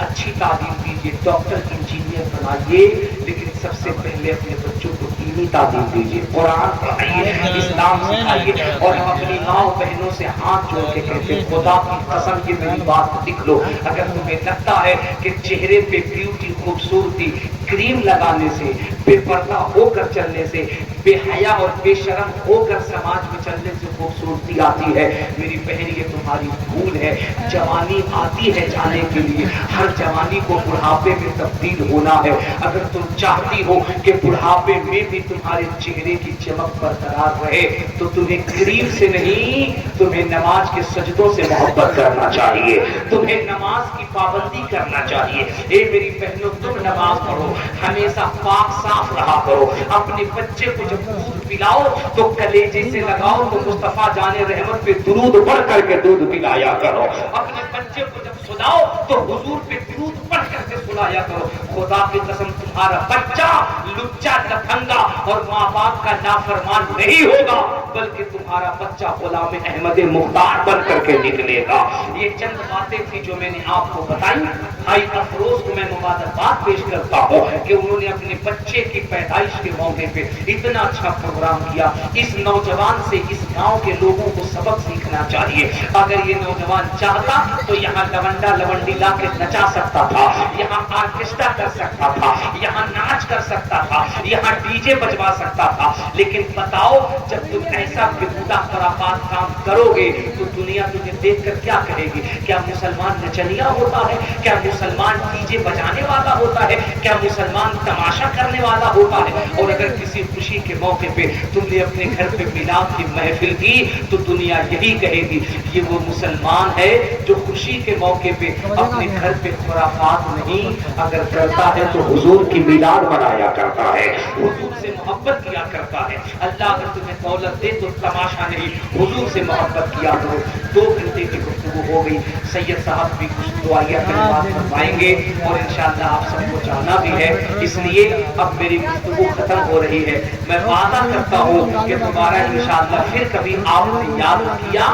अच्छी तालीम दीजिए, डॉक्टर इंजीनियर बनाइए। लेकिन सबसे पहले अपने बच्चों को दीनी तालीम दीजिए, कुरान पढ़ाइए, इस्लाम सिखाइए। और हम अपनी माँ बहनों से हाथ जोड़ के कहते हैं, खुदा की कसम की मेरी बात लिख लो, अगर तुम्हें लगता है कि चेहरे पे ब्यूटी खूबसूरती क्रीम लगाने से, बेपर्दा होकर चलने से, बेहया और बेशरम होकर समाज में चलने से खूबसूरती आती है, मेरी बहन ये तुम्हारी भूल है। जवानी आती है जाने के लिए, हर जवानी को बुढ़ापे में तब्दील होना है। अगर तुम चाहती हो कि बुढ़ापे में भी तुम्हारे चेहरे की चमक बरकरार रहे तो तुम्हें क्रीम से नहीं, तुम्हें नमाज के सजदों से मोहब्बत करना चाहिए, तुम्हें नमाज की पाबंदी करना चाहिए। ए मेरी बहनों, तुम नमाज पढ़ो, हमेशा पाक साफ रहा करो। अपने बच्चे को जब दूध पिलाओ तो कलेजे से लगाओ, तो मुस्तफा जाने रहमत पे दुरूद पढ़ करके दूध पिलाया करो। अपने बच्चे को जब सुलाओ तो हुजूर पे दुरूद पढ़ करके सुलाया करो। खुदा की कसम तुम्हारा बच्चा लुच्चा लफंगा और माँ बाप का नाफरमान नहीं होगा, बल्कि तुम्हारा बच्चा गुलाम अहमद मुख्तार बन करके निकलेगा। ये चंद बातें थी जो मैंने आपको बताई। भाई अफरोज को मैं मुबारकबाद पेश करता हूँ कि उन्होंने अपने बच्चे की पैदाइश के मौके पे इतना अच्छा प्रोग्राम किया। इस नौजवान से इस गांव के लोगों को सबक सीखना चाहिए। अगर ये नौजवान चाहता तो यहाँ लवंडा लवंडी ला के नचा सकता था, यहाँ ऑर्केस्ट्रा कर सकता था, यहाँ नाच कर सकता था, यहाँ डीजे बजवा सकता था। लेकिन बताओ, जब तुम ऐसा बेहुदा खराफात काम करोगे तो दुनिया तुझे देखकर क्या कहेगी? क्या मुसलमान नचनिया होता है? क्या मुसलमान डीजे बजाने वाला होता है? क्या मुसलमान तमाशा करने वाला होता है? और अगर किसी खुशी के मौके पे तुमने अपने घर पे मिलाद की महफिल की तो दुनिया यही कहेगी ये वो मुसलमान है जो खुशी के मौके पे अपने घर पे खुराफात नहीं, अगर करता है तो हुजूर की मिलाद मनाया करता है, हुजूर से मोहब्बत किया करता है। अल्लाह अगर तुम्हें दौलत दे तो तमाशा नहीं, हुजूर से मोहब्बत किया करो। 2 घंटे की गुफ्तगू हो गई, सैयद साहब भी कुछ दुआया कलिमात फरमाएंगे और इंशाअल्लाह आप सबको जाना भी है, इसलिए अब मेरी गुफ्तगू खत्म हो रही है। मैं वादा करता हूँ कि दोबारा इंशाअल्लाह फिर कभी आपने याद किया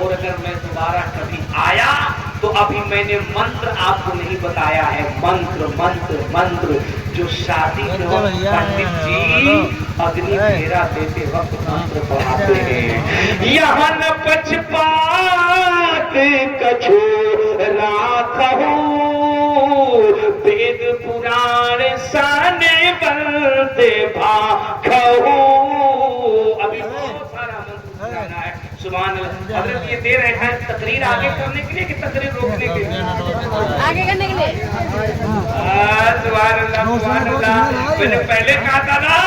और अगर मैं दोबारा कभी आया तो अभी मैंने मंत्र आपको नहीं बताया है, मंत्र मंत्र मंत्र जो शादी में पंडित जी अग्नि फेरा देते वक्त मंत्र पढ़ाते हैं। यहाँ न पक्षपात कछु रात हो, वेद पुराण साने बनते भाखो। अभी बहुत सारा मंत्र गाना है। सुभान अल्लाह। हज़रत ये दे रहे हैं तकरीर आगे करने के लिए कि तकरीर रोकने के लिए? आगे करने के लिए। सुभान अल्लाह सुभान अल्लाह। मैंने पहले कहा था ना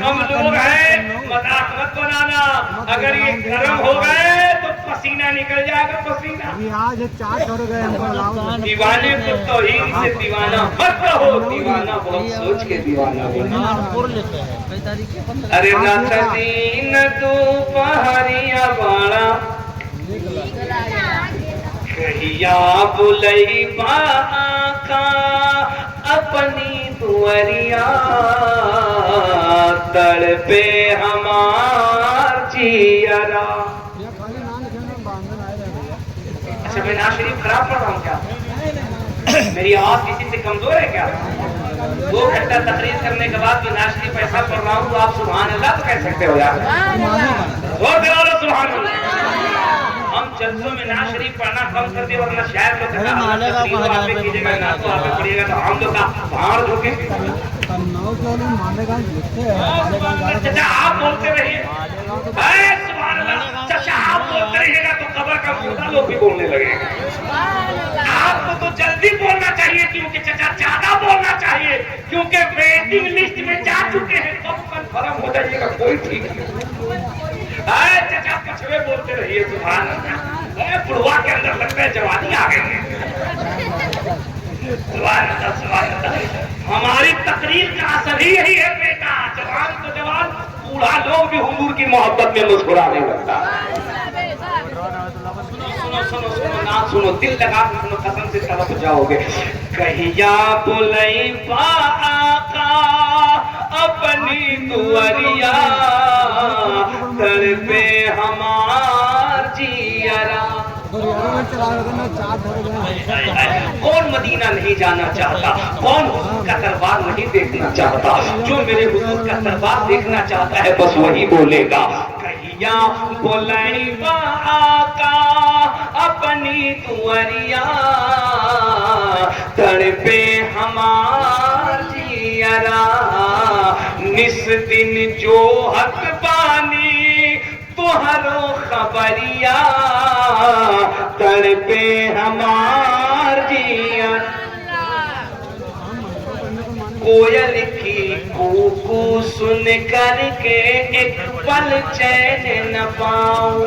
कम लोग हैं, मजाक मत बनाना, अगर ये गर्म हो गए तो पसीना निकल जाएगा, पसीना। आज 4 छोड़ गए। दीवाने को तौहीद से दीवाना मत कहो, दीवाना बहुत सोच के दीवाना बोलो। अरे रात दिन दोपहरिया बाड़ा कहिया बुलई बाका अपनी दुआरिया, तड़पे हमार जियरा। अच्छा मैं नाज़ शरीफ खराब पढ़ रहा हूँ क्या? मेरी आवाज किसी से कमजोर है क्या? 2 घंटा तकरीर करने के बाद मैं नाज़ शरीफ ऐसा पढ़ रहा हूँ तो आप सुभान अल्लाह तो कह सकते हो यार? और बोलो सुभान अल्लाह। हम जल्सों में नाज़ शरीफ पढ़ना कम कर दे वरना शायद लोग कीजिएगा ना तो आप पढ़िएगा तो हम लोग बाहर धोखे। चाचा आप बोलते रहिए, सुभान अल्लाह। चाचा आप बोलते रहिएगा तो कब्र का मुर्दा लोग भी बोलने लगेगा। आपको तो जल्दी बोलना चाहिए क्योंकि चाचा ज्यादा बोलना चाहिए क्योंकि वेटिंग लिस्ट में जा चुके हैं, कब कंफर्म हो जाइएगा कोई ठीक नहीं। चाचा पछवे बोलते रहिए सुभान अल्लाह। बुढ़वा के अंदर लगता है जवानी आ गई है। सुभान अल्लाह सुभान अल्लाह। हमारी तकरीर का असर ही यही है बेटा, जवान तो जवान, बूढ़ा लोग भी हुजूर की मोहब्बत में मुस्कुराने लगता है। सुनो सुनो सुनो ना सुनो, दिल लगा के सुनो, कसम से तड़प जाओगे। कहिया बुलई बाका अपनी दुआरिया, तड़पे हमार जियरा। कौन मदीना नहीं जाना चाहता? कौन हुजूर का दरबार नहीं देखना चाहता? जो मेरे हुजूर का दरबार देखना चाहता है बस वही बोलेगा। कहिया बुलई बाका अपनी दुआरिया, तड़पे हमार जियरा। निस दिन जो हक बानी तुहरो खबरिया, तड़पे हमार जिया। कोयल की कूकू सुन करके एक पल चैन न पाऊं।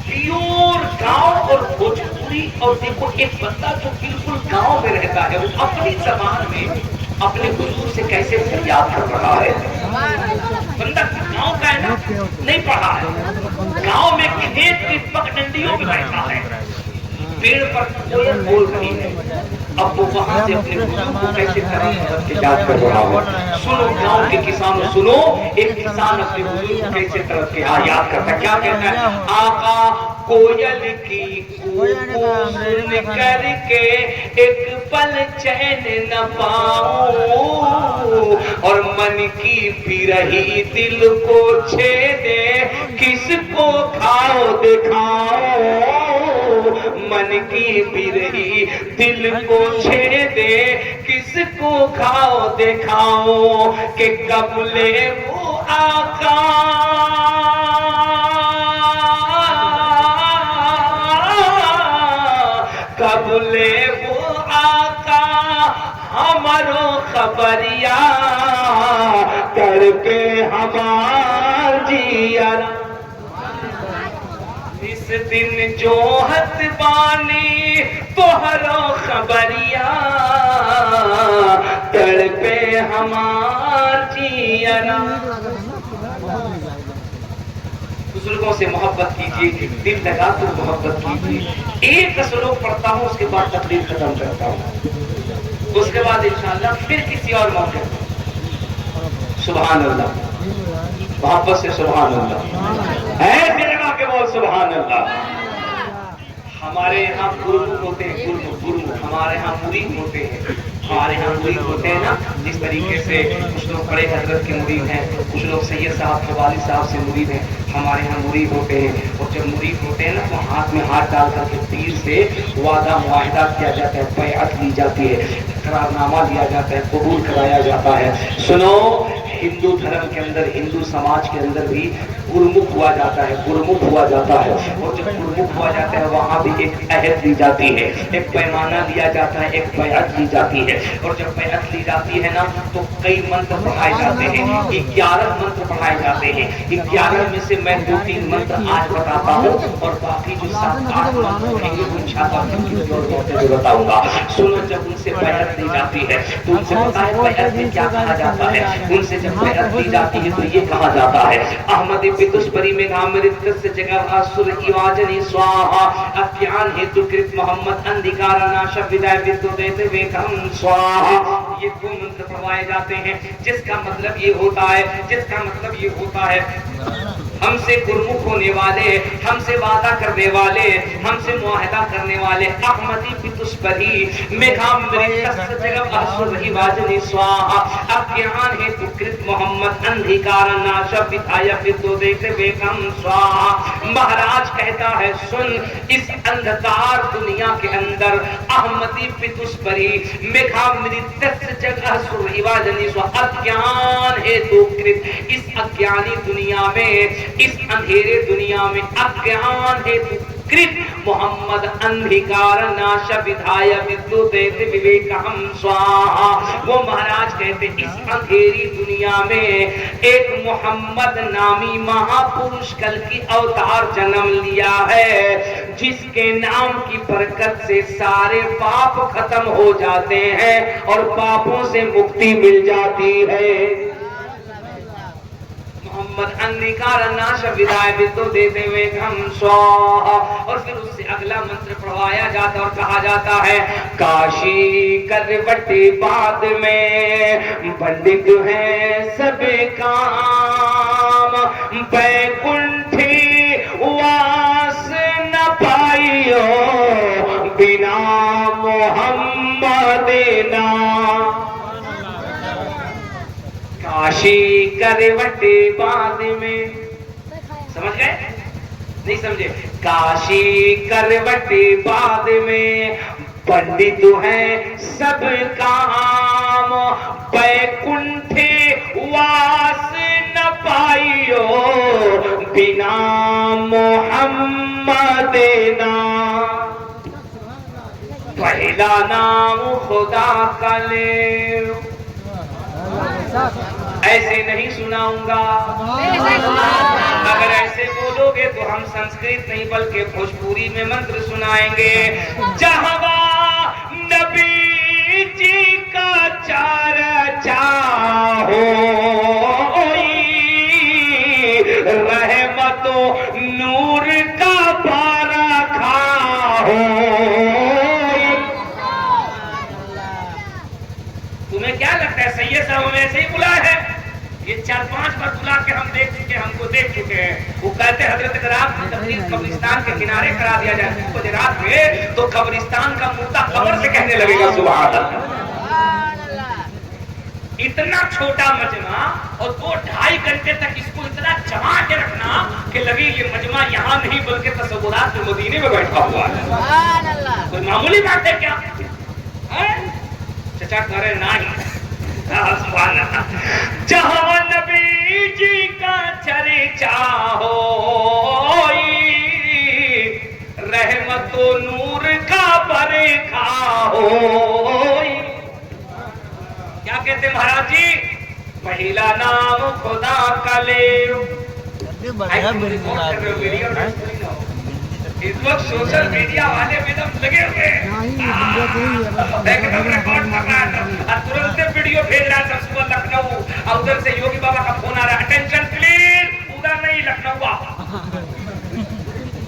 प्योर गांव और भोजपुरी, और देखो एक बंदा जो बिल्कुल गांव में रहता है वो अपनी जबान में अपने हुजूर से कैसे फरियाद कर रहा है। बंदा गांव का है ना, नहीं पढ़ा है, गांव में खेत की पगडंडियों में बैठा है, पेड़ पर कोयल बोल रही है, अब वो वहां से अपने हुजूर को कैसे तरफ याद कर रहा है। सुनो गांव के किसानों सुनो, एक किसान अपने हुजूर को कैसे तरफ के याद करता है, क्या कहता है? आका कोयल की कूकू सुन करके एक पल चैन न पाऊं, और मन की बिरही दिल को छेदे किसको खाओ दिखाओ। मन की बिरही दिल को छेदे किसको खाओ दिखाओ, कि कबले वो آقا قبلے وہ آقا ہمارو خبریا کر کے ہمار جیار اس دن جو حد بانی تہرو خبریا کر کے ہمار جیار بزرگوں سے محبت کیجیے دل لگا کر محبت کیجیے ایک سلوک پڑھتا ہوں اس کے بعد تقریر ختم کرتا ہوں اس کے بعد انشاءاللہ پھر کسی اور موقع پر سبحان اللہ محبت سے سبحان اللہ ایسے لگا کے بول سبحان اللہ ہمارے یہاں گرمکھ ہوتے ہیں گرمکھ ہمارے یہاں مرید ہوتے ہیں ہمارے یہاں مرید ہوتے ہیں نا جس طریقے سے کچھ لوگ بڑے حضرت کے مرید ہیں کچھ لوگ سید صاحب کے والد صاحب سے مرید ہیں ہمارے یہاں مرید ہوتے ہیں اور جب مرید ہوتے ہیں نا تو ہاتھ میں ہاتھ ڈال کر کے پیر سے وعدہ معاہدہ کیا جاتا ہے بیعت لی جاتی ہے اقرار نامہ لیا جاتا ہے قبول کرایا جاتا ہے سنو ہندو دھرم کے اندر ہندو سماج کے اندر بھی گرمکھ ہوا جاتا ہے گرمکھ ہوا جاتا ہے اور جب گرمکھ ہوا جاتا ہے وہاں بھی ایک عہد لی جاتی ہے ایک پیمانہ لیا جاتا ہے ایک بیعت لی جاتی ہے اور جب بیعت لی جاتی ہے نا تو کئی منتر پڑھائے جاتے ہیں 11 منتر پڑھائے جاتے ہیں 11 میں سے میں 2-3 منتر آج بتاتا ہوں اور باقی جو 7-8 منتر ہیں وہ انشاءاللہ میں بتاؤں گا سنو جب ان سے بیعت لی جاتی ہے تو ان سے پتا ہے بیعت میں کیا کہا جاتا ہے ان سے جب بیعت لی جاتی ہے تو یہ کہا جاتا ہے احمد پتسپری میں گامرت سے جگہ آسر ایواجنی سواہا اپیان ہیتو کرت محمد اندھکارا ناشا ودائے ودو دیتے ویکم سواہا یہ دو منتر پڑھوائے جاتے ہیں جس کا مطلب یہ ہوتا ہے ہم سے گرمکھ ہونے والے ہم سے وعدہ کرنے والے ہم سے معاہدہ کرنے والے احمدی پتسپری میگھامرت سے جگہ آسر ایواجنی سواہا اپیان ہیتو کرت محمد اندھکارا ناشا ودائے ودو دیتے ویکم سواہا مہاراج کہتا ہے سن اس اندھکار دنیا کے اندر احمدی پتسپری میگھامرت سے جگہ آسر ایواجنی سواہا اگیان ہیتو کرت اس اگیانی دنیا میں اس اندھیرے دنیا میں اگیان ہیتو کرت محمد اندھکار ناش ودھایا ودو دیتے وویکہم سواہا وہ مہاراج کہتے اس اندھیری دنیا میں ایک محمد نامی مہا پروش کل کی اوتار جنم لیا ہے جس کے نام کی برکت سے سارے پاپ ختم ہو جاتے ہیں اور پاپوں سے مکتی مل جاتی ہے محمد اندھکار ناش ودائے ودو دیتے ویکہم سواہا اور پھر اس سے اگلا منتر پڑھوایا جاتا اور کہا جاتا ہے کاشی کروٹی باد میں پنڈت ہیں سب کام بیکنٹھی واس نہ پائیو بنا محمد نام کاشی کروٹی باد میں سمجھ گئے نہیں سمجھے کاشی کروٹی باد میں پنڈت ہیں سب کام بیکنٹھی واس نہ پائیو بنا محمد نام پہلا نام خدا کا لے ایسے نہیں سناؤں گا اگر ایسے بولو گے تو ہم سنسکرت نہیں بلکہ بھوجپوری میں منتر سنائیں گے جہاں نبی جی کا چرچا ہو رحمت و نور کا بارکھا ہو تمہیں کیا لگتا ہے سید صاحب ہمیں ایسے ہی بلا ہے یہ 4-5 بار بلا کے ہم دیکھ چکے ہم کو دیکھ چکے ہیں وہ کہتے ہیں حضرت اگر آپ کی تقریر قبرستان کے کنارے کرا دیا جائے تو رات میں تو قبرستان کا مردہ قبر سے کہنے لگے گا سبحان اللہ اتنا چھوٹا مجمع اور 2-2.5 گھنٹے تک اس کو اتنا جما کے رکھنا کہ لگے یہ مجمع یہاں نہیں بلکہ تصورات میں مدینے میں بیٹھا ہوا ہے کوئی معمولی بات ہے کیا چچا کرے نہیں جہاں نبی جی کا چرچا ہو، رحمت و نور کا برکھا ہو۔ کیا کہتے مہاراج جی؟ پہلا نام خدا کا لے۔ اس وقت سوشل میڈیا والے میں لگے ہوئے ہیں، ترنت سے ویڈیو بھیج رہا ہے، سب صبح لکھنؤ، اور ادھر سے یوگی بابا کا فون آ رہا ہے، اٹینشن پلیز، ادھر نہیں لکھنؤ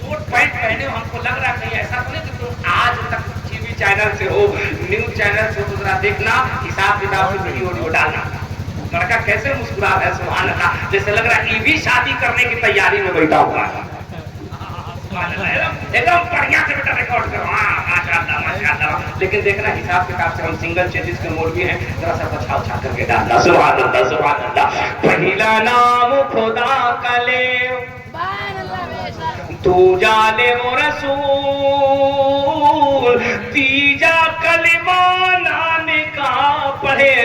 کوٹ پینٹ پہنے ہو۔ ہم کو لگ رہا ہے کہیں ایسا تو نہیں کہ تم آج تک ٹی وی چینل سے ہو، نیوز چینل سے ہو، ذرا دیکھنا حساب کتاب سے ویڈیو ڈالنا۔ لڑکا کیسے مسکرا ہے، سبحان اللہ، جیسے لگ رہا ہے ای بھی شادی کرنے کی تیاری میں بیٹھا ہوا ہے۔ ایک دم بڑھیا سے بیٹا ریکارڈ کرو، ہاں ماشاء اللہ ماشاء اللہ۔ لیکن دیکھنا حساب کتاب سے ہم سنگل چیزز کے موڈ بھی ہیں، ذرا سا بچا اچھا کر کے ڈالنا۔ سبحان اللہ سبحان اللہ۔ پہلا نام خدا کا لے، تو جانب رسول، تیجا کلمہ نانے کا پڑھے،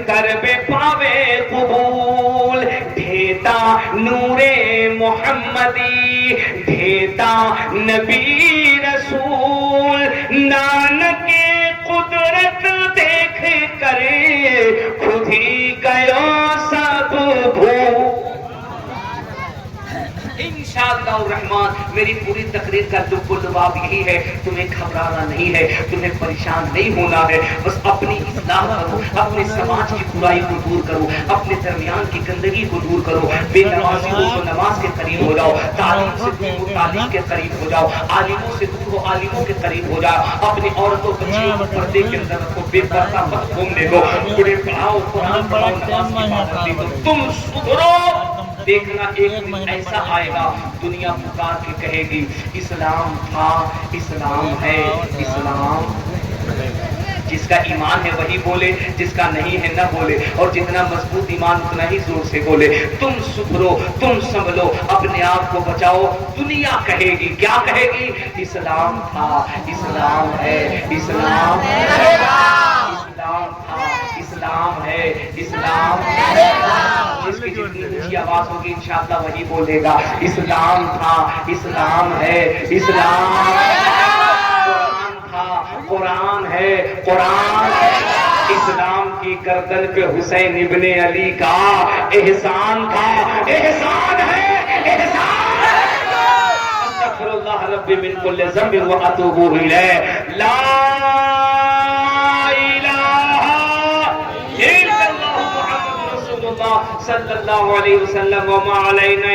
درب پاوے قبول۔ ڈھیتا نور محمدی، ڈھیتا نبی رسول، نانک قدرت دیکھ کر خود ہی گیا سب بھول۔ انشاءاللہ الرحمن میری پوری تقریر کا لب و لباب یہی ہے، تمہیں گھبرانا نہیں ہے، تمہیں پریشان نہیں ہونا ہے، بس اپنی اصلاح کرو، اپنے سماج کی برائی کو دور کرو، اپنے درمیان کی گندگی کو دور کرو، بے نمازی ہو تو نماز کے قریب ہو جاؤ، تعلیم سے دور ہو تعلیم کے قریب ہو جاؤ، عالموں سے دور ہو عالموں کے قریب ہو جاؤ، اپنی عورتوں بچیوں کو پردے کے اندر رکھو، بے پردہ مت گھومنے دو، بڑے پڑھاؤ، قرآن پڑھاؤ، نماز کی پابندی دو، تم سدھرو۔ دیکھنا ایک دن ایسا آئے گا دنیا پکار کے کہے گی اسلام تھا، اسلام ہے، اسلام۔ جس کا ایمان ہے وہی بولے، جس کا نہیں ہے نہ بولے، اور جتنا مضبوط ایمان اتنا ہی زور سے بولے۔ تم سدھرو، تم سنبھلو، اپنے آپ کو بچاؤ، دنیا کہے گی، کیا کہے گی؟ اسلام تھا، اسلام ہے، اسلام ہے، اسلام تھا، اسلام ہے، اسلام ہے۔ جس کی جتنی اونچی آواز ہوگی انشاءاللہ وہی بولے گا اسلام تھا، اسلام ہے، اسلام ہے۔ قرآن تھا، قرآن ہے، قرآن ہے۔ اسلام کی گردن پہ حسین ابن علی کا احسان تھا، احسان ہے، احسان ہے۔ استغفر اللہ ربی من کل ذنب واتوب الیہ، لا صلی اللہ علیہ وسلم وما علینا